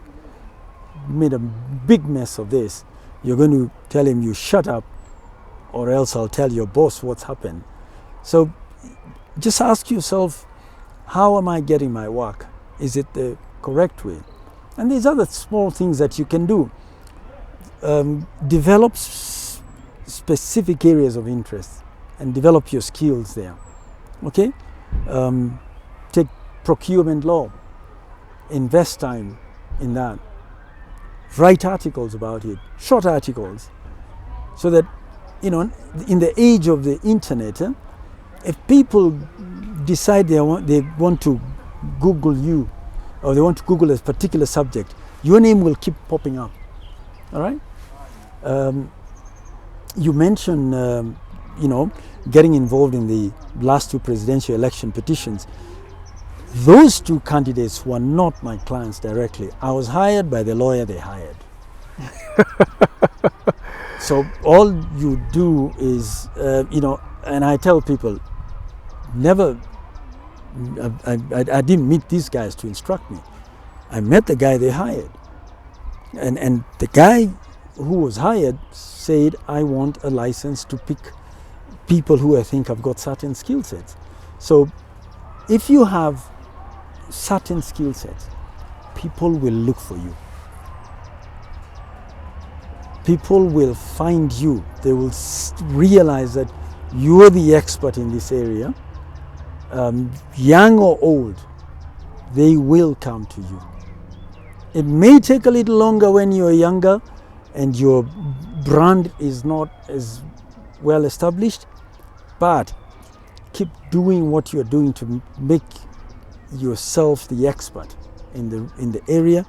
made a big mess of this, you're going to tell him, you shut up, or else I'll tell your boss what's happened? So just ask yourself, how am I getting my work? Is it the correct way? And there's other small things that you can do. Develop specific areas of interest and develop your skills there. Okay? Take procurement law. Invest time in that. Write articles about it, short articles, so that, you know, in the age of the internet, if people decide they want to Google you, or they want to Google a particular subject, your name will keep popping up. All right? You mentioned, you know, getting involved in the last two presidential election petitions. Those two candidates were not my clients directly. I was hired by the lawyer they hired. So all you do is, you know, and I tell people, never, I didn't meet these guys to instruct me. I met the guy they hired. And the guy who was hired said, I want a license to pick people who I think have got certain skill sets. So if you have certain skill sets, people will look for you. People will find you. They will realize that you're the expert in this area. Young or old, they will come to you. It may take a little longer when you're younger and your brand is not as well established, but keep doing what you're doing to make yourself the expert in the area,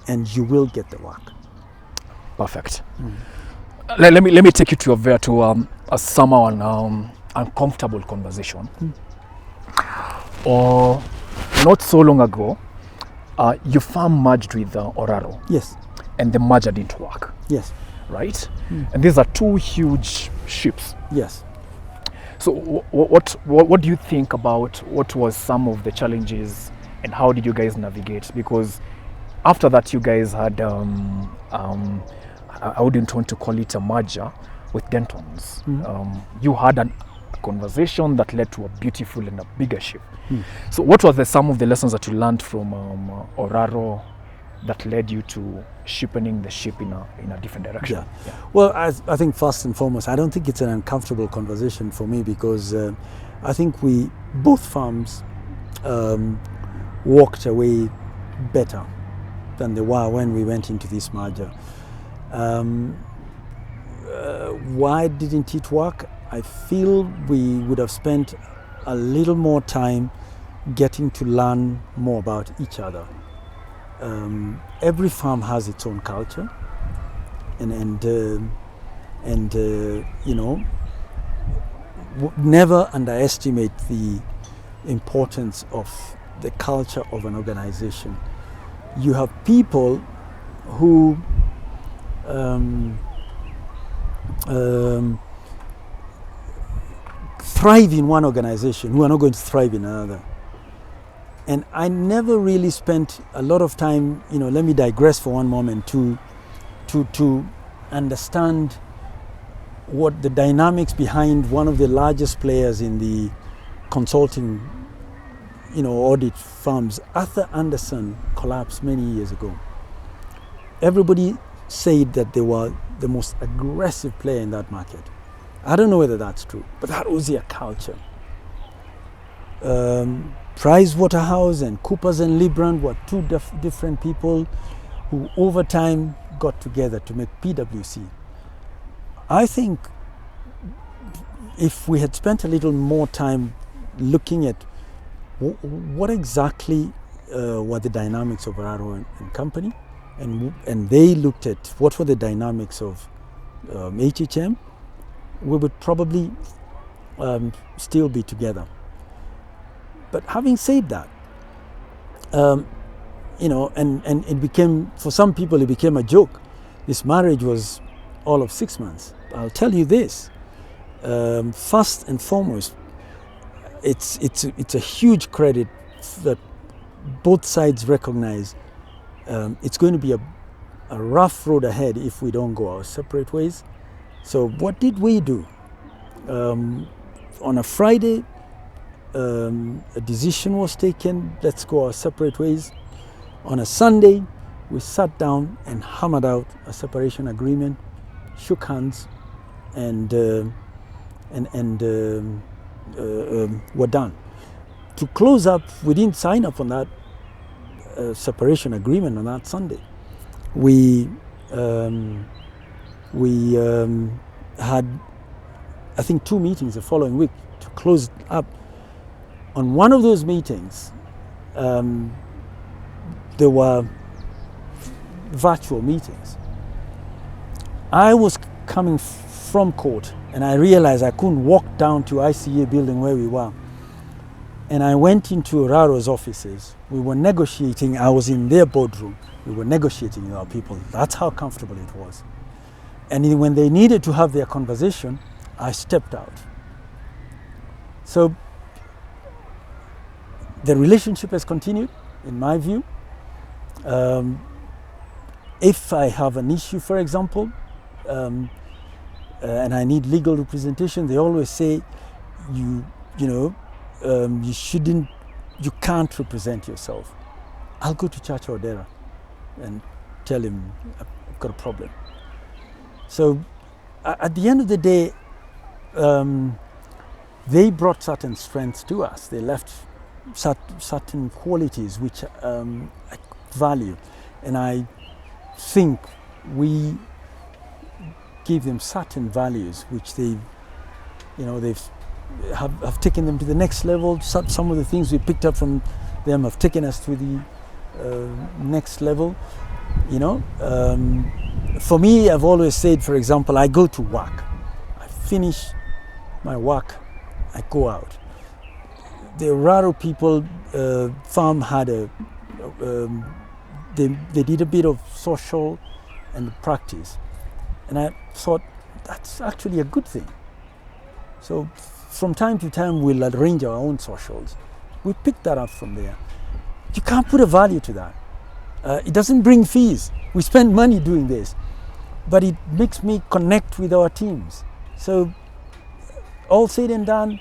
and you will get the work. Perfect. Let me take you to a somehow uncomfortable conversation. Or not so long ago, your firm merged with Oraro. Yes. And the merger didn't work. Yes. Right? And these are two huge ships. Yes. So what do you think about what was some of the challenges and how did you guys navigate? Because after that you guys had, I wouldn't want to call it a merger with Dentons. You had a conversation that led to a beautiful and a bigger ship. So what was some of the lessons that you learned from Oraro that led you to shipping the ship in a different direction? Yeah. Well, I think first and foremost, I don't think it's an uncomfortable conversation for me, because I think both firms walked away better than they were when we went into this merger. Why didn't it work? I feel we would have spent a little more time getting to learn more about each other. Every firm has its own culture, and you know, never underestimate the importance of the culture of an organization. You have people who thrive in one organization who are not going to thrive in another. And I never really spent a lot of time, you know, let me digress for one moment, to understand what the dynamics behind one of the largest players in the consulting, you know, audit firms. Arthur Andersen collapsed many years ago. Everybody said that they were the most aggressive player in that market. I don't know whether that's true, but that was their culture. Pricewaterhouse and Coopers and Librand were two different people who over time got together to make PwC. I think if we had spent a little more time looking at what exactly were the dynamics of Raro and Company, and they looked at what were the dynamics of HHM. We would probably still be together. But having said that, you know, and it became, for some people, it became a joke. This marriage was all of 6 months. I'll tell you this. First and foremost, it's a huge credit that both sides recognize. It's going to be a rough road ahead if we don't go our separate ways. So what did we do? On a Friday, a decision was taken, let's go our separate ways. On a Sunday, we sat down and hammered out a separation agreement, shook hands, and were done. To close up, we didn't sign up on that separation agreement on that Sunday. We had, I think, 2 meetings the following week to close up. On one of those meetings, there were virtual meetings. I was coming from court and I realized I couldn't walk down to ICA building where we were. And I went into Raro's offices. We were negotiating. I was in their boardroom. We were negotiating with our people. That's how comfortable it was. And when they needed to have their conversation, I stepped out. So the relationship has continued, in my view. If I have an issue, for example, and I need legal representation, they always say, you can't represent yourself. I'll go to Chacha Odera and tell him I've got a problem. So at the end of the day, they brought certain strengths to us. They left certain qualities which I value, and I think we gave them certain values which they've taken them to the next level. Some of the things we picked up from them have taken us to the next level. For me, I've always said, for example, I go to work, I finish my work, I go out. The Raro people farm had they did a bit of social and practice, and I thought that's actually a good thing. So from time to time we'll arrange our own socials. We picked that up from there. You can't put a value to that. It doesn't bring fees. We spend money doing this, but it makes me connect with our teams. So all said and done,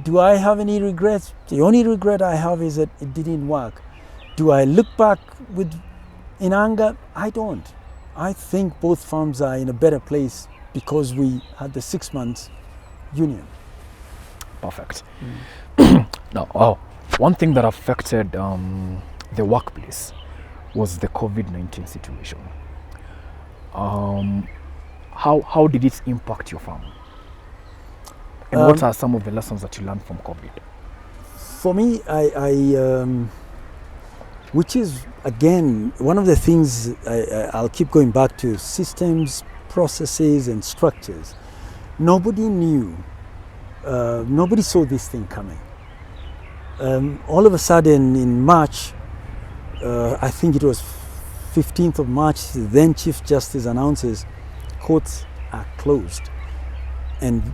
do I have any regrets? The only regret I have is that it didn't work. Do I look back in anger? I don't. I think both farms are in a better place because we had the 6 months union. Perfect. Now, one thing that affected the workplace was the COVID-19 situation. How did it impact your farm? And what are some of the lessons that you learned from COVID? For me, which is, again, one of the things I'll keep going back to, systems, processes, and structures. Nobody knew, nobody saw this thing coming. All of a sudden in March, I think it was 15th of March, the then Chief Justice announces courts are closed. And,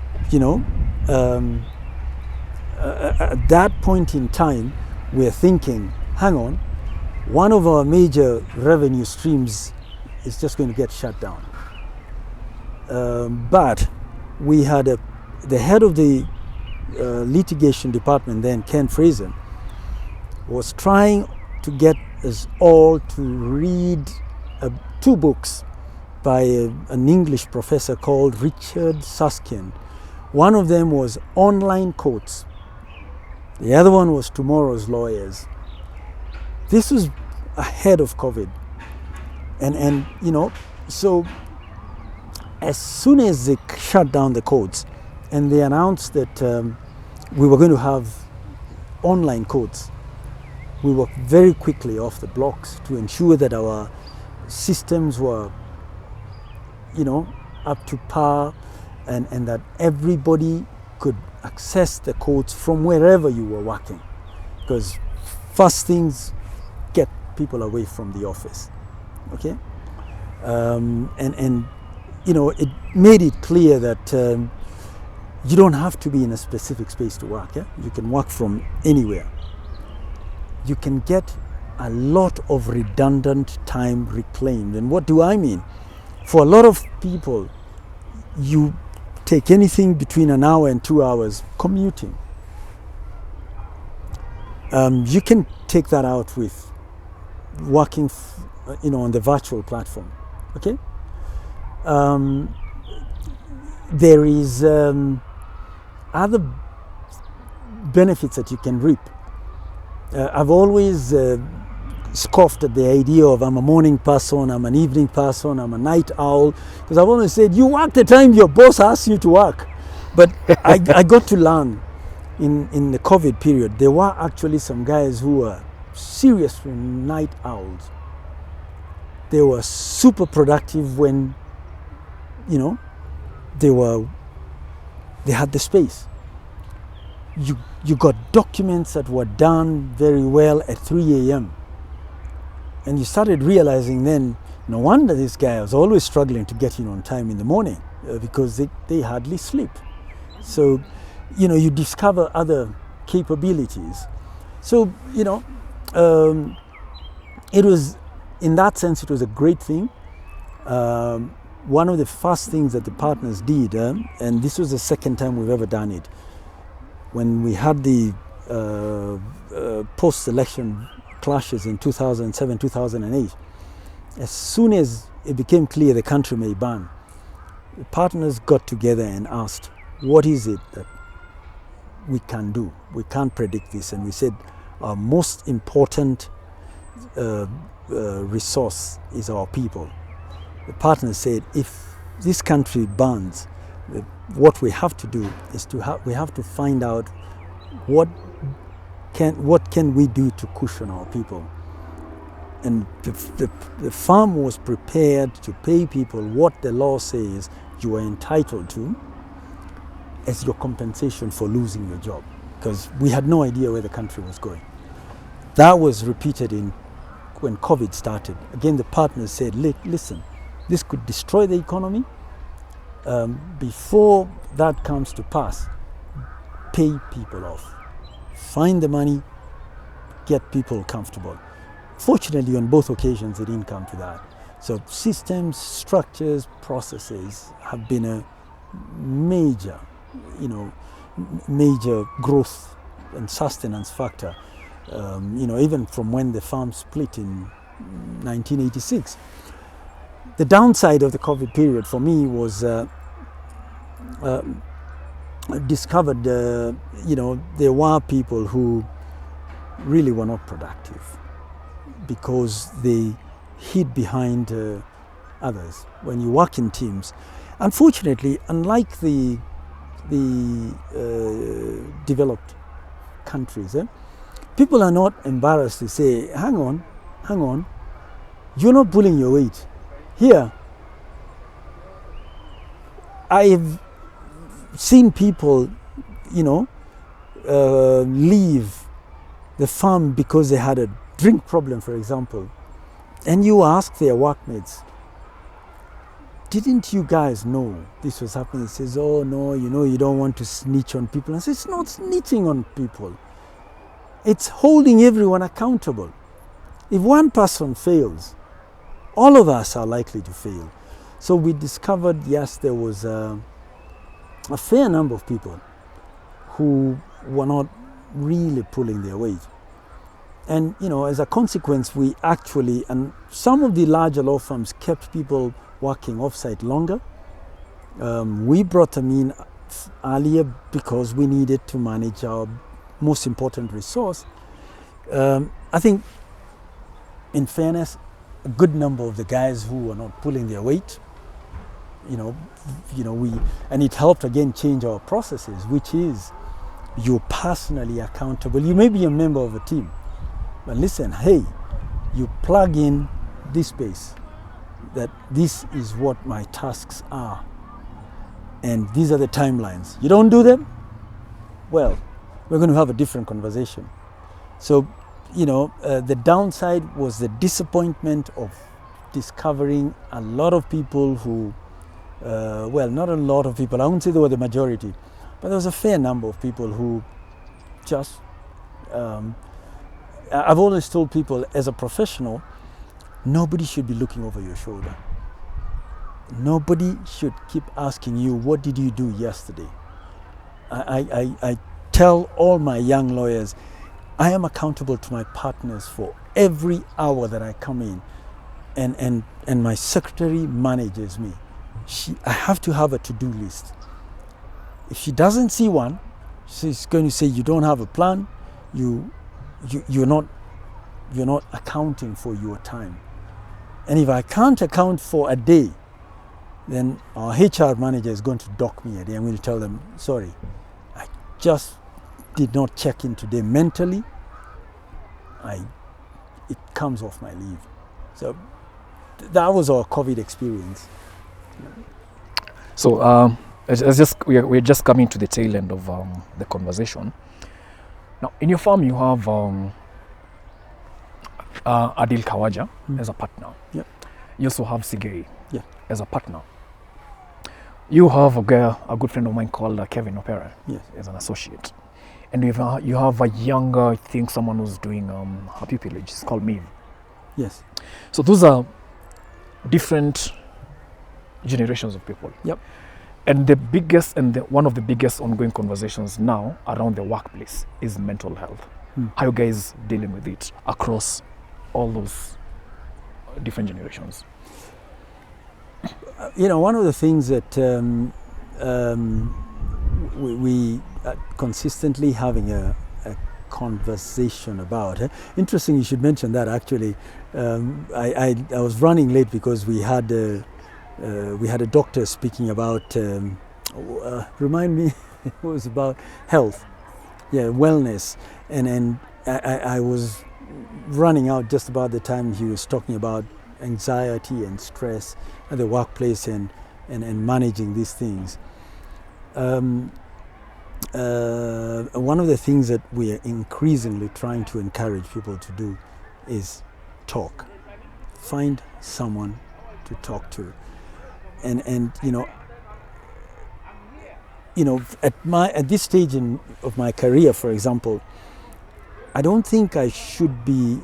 at that point in time, we're thinking, hang on, one of our major revenue streams is just going to get shut down. But we had the head of the litigation department then, Ken Fraser, was trying to get us all to read 2 books by an English professor called Richard Susskind. One of them was Online Courts. The other one was Tomorrow's Lawyers. This was ahead of COVID. And so as soon as they shut down the courts and they announced that we were going to have online codes. We worked very quickly off the blocks to ensure that our systems were, up to par, and that everybody could access the codes from wherever you were working. Because first things get people away from the office, okay? It made it clear that you don't have to be in a specific space to work. Yeah? You can work from anywhere. You can get a lot of redundant time reclaimed. And what do I mean? For a lot of people, you take anything between an hour and 2 hours commuting. You can take that out with working, on the virtual platform. Okay. There is other benefits that you can reap. I've always scoffed at the idea of I'm a morning person, I'm an evening person, I'm a night owl, because I've always said you work the time your boss asks you to work. But I got to learn in the COVID period, there were actually some guys who were seriously night owls. They were super productive when, they had the space. You got documents that were done very well at 3 a.m. And you started realizing then, no wonder this guy was always struggling to get in on time in the morning because they hardly sleep. So, you discover other capabilities. So, it was, in that sense, it was a great thing. One of the first things that the partners did, and this was the second time we've ever done it, when we had the post-election clashes in 2007, 2008, as soon as it became clear the country may burn, the partners got together and asked, what is it that we can do? We can't predict this. And we said, our most important resource is our people. The partners said, if this country burns, what we have to do is we have to find out what can we do to cushion our people. And the firm was prepared to pay people what the law says you are entitled to as your compensation for losing your job, because we had no idea where the country was going. That was repeated when COVID started. Again, the partners said, listen, this could destroy the economy. Before that comes to pass, pay people off. Find the money, get people comfortable. Fortunately, on both occasions, it didn't come to that. So systems, structures, processes have been a major growth and sustenance factor. Even from when the firm split in 1986. The downside of the COVID period for me was discovered, there were people who really were not productive because they hid behind others. When you work in teams, unfortunately, unlike the developed countries, people are not embarrassed to say, hang on, you're not pulling your weight. Here, I've seen people, leave the farm because they had a drink problem, for example. And you ask their workmates, didn't you guys know this was happening? It says, oh no, you don't want to snitch on people. And I say, it's not snitching on people. It's holding everyone accountable. If one person fails, all of us are likely to fail. So we discovered, yes, there was a fair number of people who were not really pulling their weight. And, as a consequence, we actually, and some of the larger law firms kept people working offsite longer. We brought them in earlier because we needed to manage our most important resource. I think, in fairness, a good number of the guys who were not pulling their weight, and it helped again change our processes, which is you're personally accountable. You may be a member of a team, but listen, hey, you plug in this space, that this is what my tasks are, and these are the timelines. You don't do them, well, we're going to have a different conversation. So, the downside was the disappointment of discovering a lot of people who, not a lot of people, I wouldn't say they were the majority, but there was a fair number of people who just, I've always told people, as a professional, nobody should be looking over your shoulder. Nobody should keep asking you, what did you do yesterday? I tell all my young lawyers, I am accountable to my partners for every hour that I come in, and my secretary manages me. I have to have a to-do list. If she doesn't see one, she's going to say, you don't have a plan, you're not accounting for your time. And if I can't account for a day, then our HR manager is going to dock me a day. I'm going to tell them, sorry, I just did not check in today mentally. It comes off my leave. So that was our COVID experience. So we're just coming to the tail end of the conversation. Now, in your firm, you have Adil Kawaja as a partner. Yep. You also have Sigei Yeah. as a partner. You have a good friend of mine called Kevin Opera Yes. as an associate. And you have a younger, I think someone who's doing her pupillage. It's called Maeve. Yes. So those are different generations of people. Yep. And the biggest one of the biggest ongoing conversations now around the workplace is mental health. How you guys dealing with it across all those different generations? One of the things that we are consistently having a conversation about. Interesting, you should mention that. Actually, I was running late because we had a doctor speaking about. Remind me, it was about health, wellness, and I was running out just about the time he was talking about anxiety and stress at the workplace and managing these things. One of the things that we are increasingly trying to encourage people to do is talk. Find someone to talk to. And at this stage of my career, for example, I don't think I should be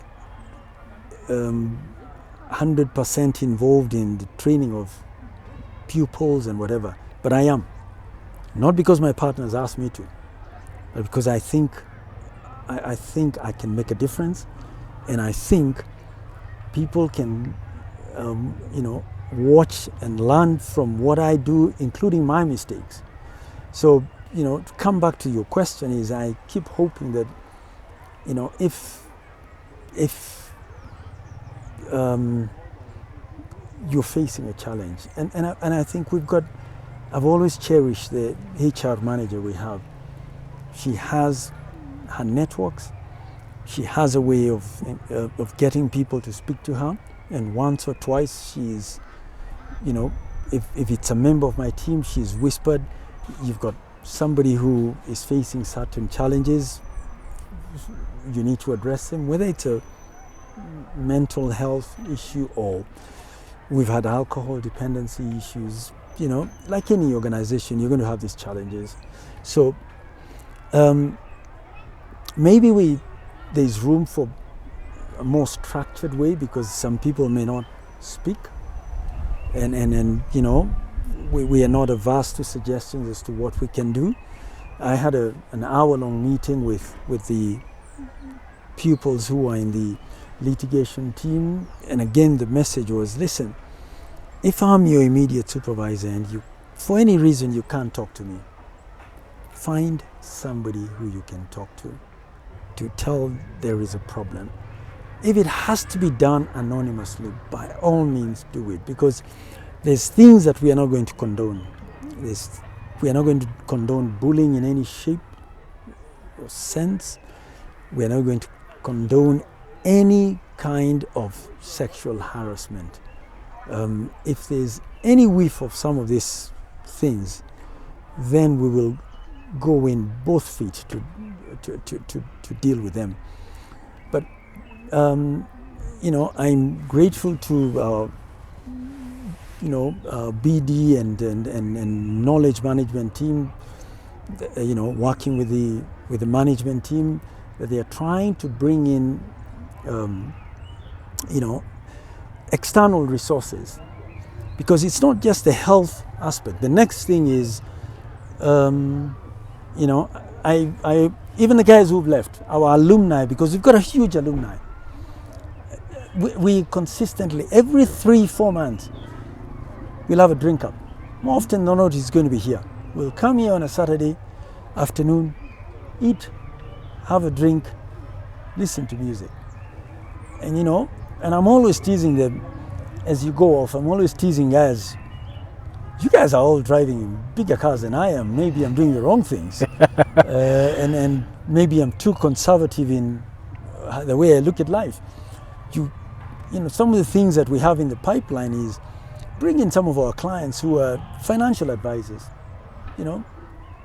100% involved in the training of pupils and whatever, but I am. Not because my partners asked me to, but because I think I can make a difference, and I think people can, watch and learn from what I do, including my mistakes. So, to come back to your question is, I keep hoping that, if you're facing a challenge, and I think I've always cherished the HR manager we have. She has her networks. She has a way of getting people to speak to her, and once or twice she's, if it's a member of my team, she's whispered, you've got somebody who is facing certain challenges, you need to address them, whether it's a mental health issue or we've had alcohol dependency issues. Like any organization, you're going to have these challenges. So maybe there's room for a more structured way, because some people may not speak, and we are not averse to suggestions as to what we can do. I had an hour-long meeting with the pupils who are in the litigation team, and again the message was, listen, if I'm your immediate supervisor and you, for any reason, you can't talk to me, find somebody who you can talk to tell there is a problem. If it has to be done anonymously, by all means do it, because there's things that we are not going to condone. We are not going to condone bullying in any shape or sense. We're not going to condone any kind of sexual harassment. If there's any whiff of some of these things, then we will go in both feet to deal with them. But I'm grateful to BD and knowledge management team. Working with the management team, that they are trying to bring in external resources, because it's not just the health aspect. The next thing is, I even the guys who've left, our alumni, because we've got a huge alumni. We consistently, every 3-4 months, we'll have a drink up. More often than not, he's going to be here. We'll come here on a Saturday afternoon, eat, have a drink, listen to music. And and I'm always teasing them as you go off. I'm always teasing guys, you guys are all driving bigger cars than I am. Maybe I'm doing the wrong things. And maybe I'm too conservative in the way I look at life. Some of the things that we have in the pipeline is bring in some of our clients who are financial advisors.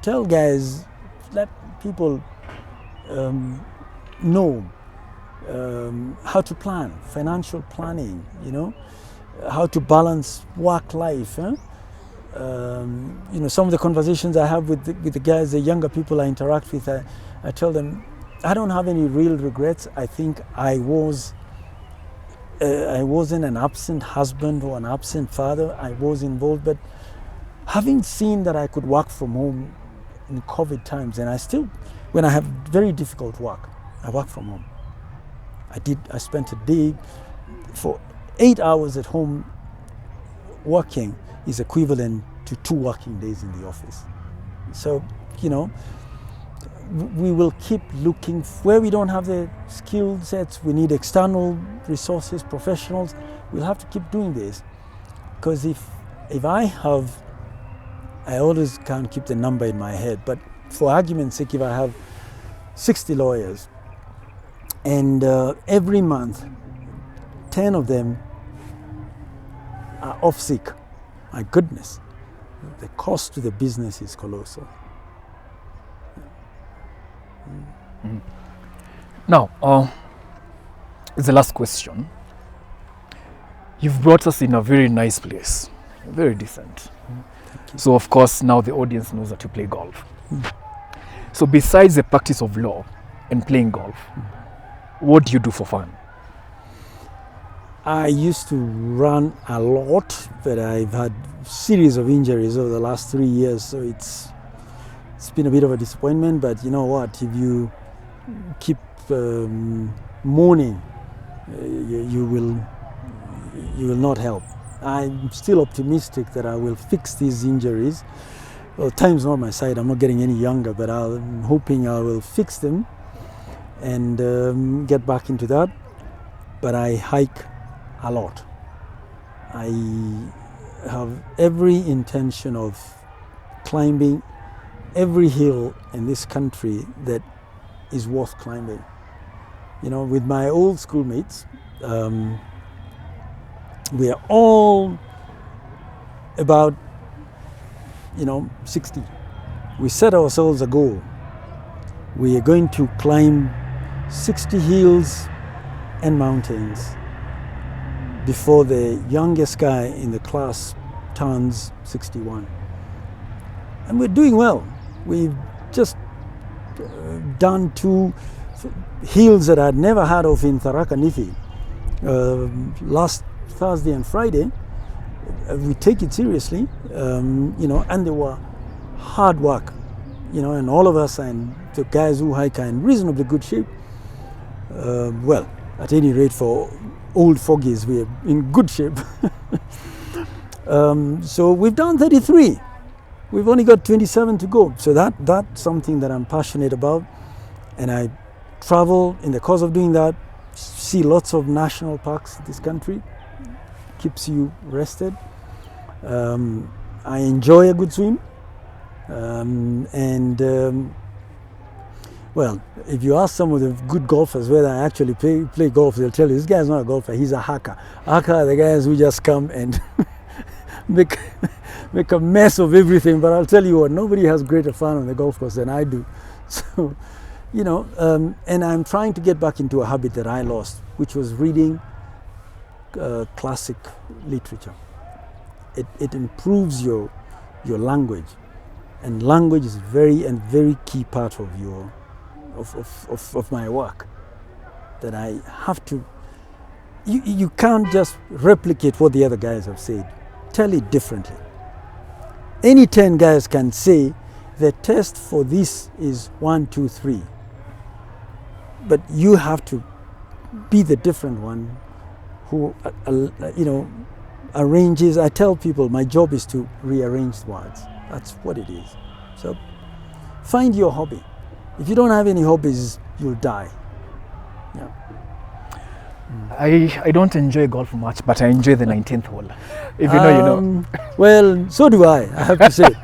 Tell guys, let people know how to plan, financial planning, how to balance work life. Some of the conversations I have with the guys, the younger people I interact with, I tell them, I don't have any real regrets. I think I wasn't an absent husband or an absent father. I was involved, but having seen that I could work from home in COVID times, and I still, when I have very difficult work, I work from home. I spent a day for 8 hours at home working is equivalent to 2 working days in the office. So, we will keep looking where we don't have the skill sets. We need external resources, professionals. We'll have to keep doing this, because if I always can't keep the number in my head, but for argument's sake, if I have 60 lawyers and every month 10 of them are off sick, my goodness, the cost to the business is colossal. Now, it's the last question. You've brought us in a very nice place, very decent. So of course now the audience knows that you play golf. So besides the practice of law and playing golf, what do you do for fun? I used to run a lot, but I've had a series of injuries over the last 3 years, so it's been a bit of a disappointment. But you know what, if you keep mourning, you will not help. I'm still optimistic that I will fix these injuries. Well, time's not on my side. I'm not getting any younger, but I'm hoping I will fix them and get back into that. But I hike a lot. I have every intention of climbing every hill in this country that is worth climbing. With my old schoolmates, we are all about 60. We set ourselves a goal. We are going to climb 60 hills and mountains before the youngest guy in the class turns 61. And we're doing well. We've just done 2 hills that I'd never heard of in Tharaka Nithi. Last Thursday and Friday, we take it seriously, and they were hard work, and all of us and the guys who hike are in reasonably good shape. Well, at any rate, for old fogies, we are in good shape. So we've done 33. We've only got 27 to go. So that's something that I'm passionate about, and I travel in the course of doing that, see lots of national parks in this country. Keeps you rested. I enjoy a good swim, and Well, if you ask some of the good golfers whether I actually play golf, they'll tell you this guy's not a golfer, he's a hacker. Hacker are the guys who just come and make a mess of everything. But I'll tell you what, nobody has greater fun on the golf course than I do. So, you know, and I'm trying to get back into a habit that I lost, which was reading classic literature. It improves your language, and language is very key part of your of my work. That I have to. You can't just replicate what the other guys have said. Tell it differently. Any 10 guys can say the test for this is 1, 2, 3, but you have to be the different one who you know, arranges. I tell people my job is to rearrange words. That's what it is. So find your hobby. If you don't have any hobbies, you'll die. Yeah. I don't enjoy golf much, but I enjoy the 19th hole. If you know, you know. Well, so do I have to say.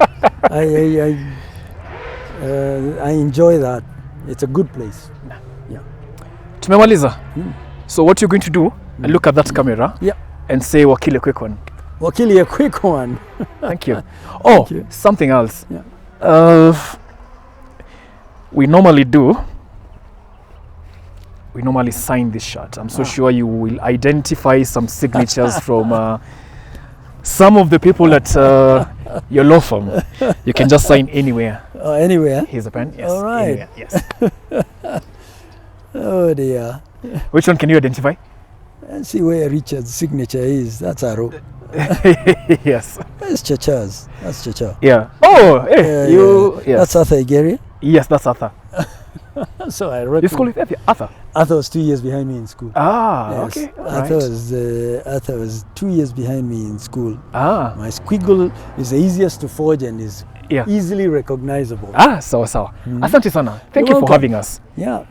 I enjoy that. It's a good place. Yeah. Tumemaliza. So what you're going to do, look at that camera, yeah, and say Wakili, a quick one. Wakili, a quick one. Thank you. Oh, Thank you. Something else. Yeah. We normally sign this shirt. I'm so sure you will identify some signatures from some of the people at your law firm. You can just sign anywhere. Anywhere? Here's a pen. Yes. All right. Anywhere. Yes. Oh dear. Which one can you identify? Let's see where Richard's signature is. That's Aro. Yes. That's Chacha's. That's Chacha. Yeah. Oh, hey, you. Yeah. Yes. That's Arthur Igeri. Yes, that's Arthur. So I read. You school with Arthur? Arthur was 2 years behind me in school. Ah, Yes. okay. All Arthur was 2 years behind me in school. Ah. My squiggle is the easiest to forge and is Yeah. easily recognizable. Ah, sawa sawa. Asante sana. Thank You're you for welcome. having us. Yeah.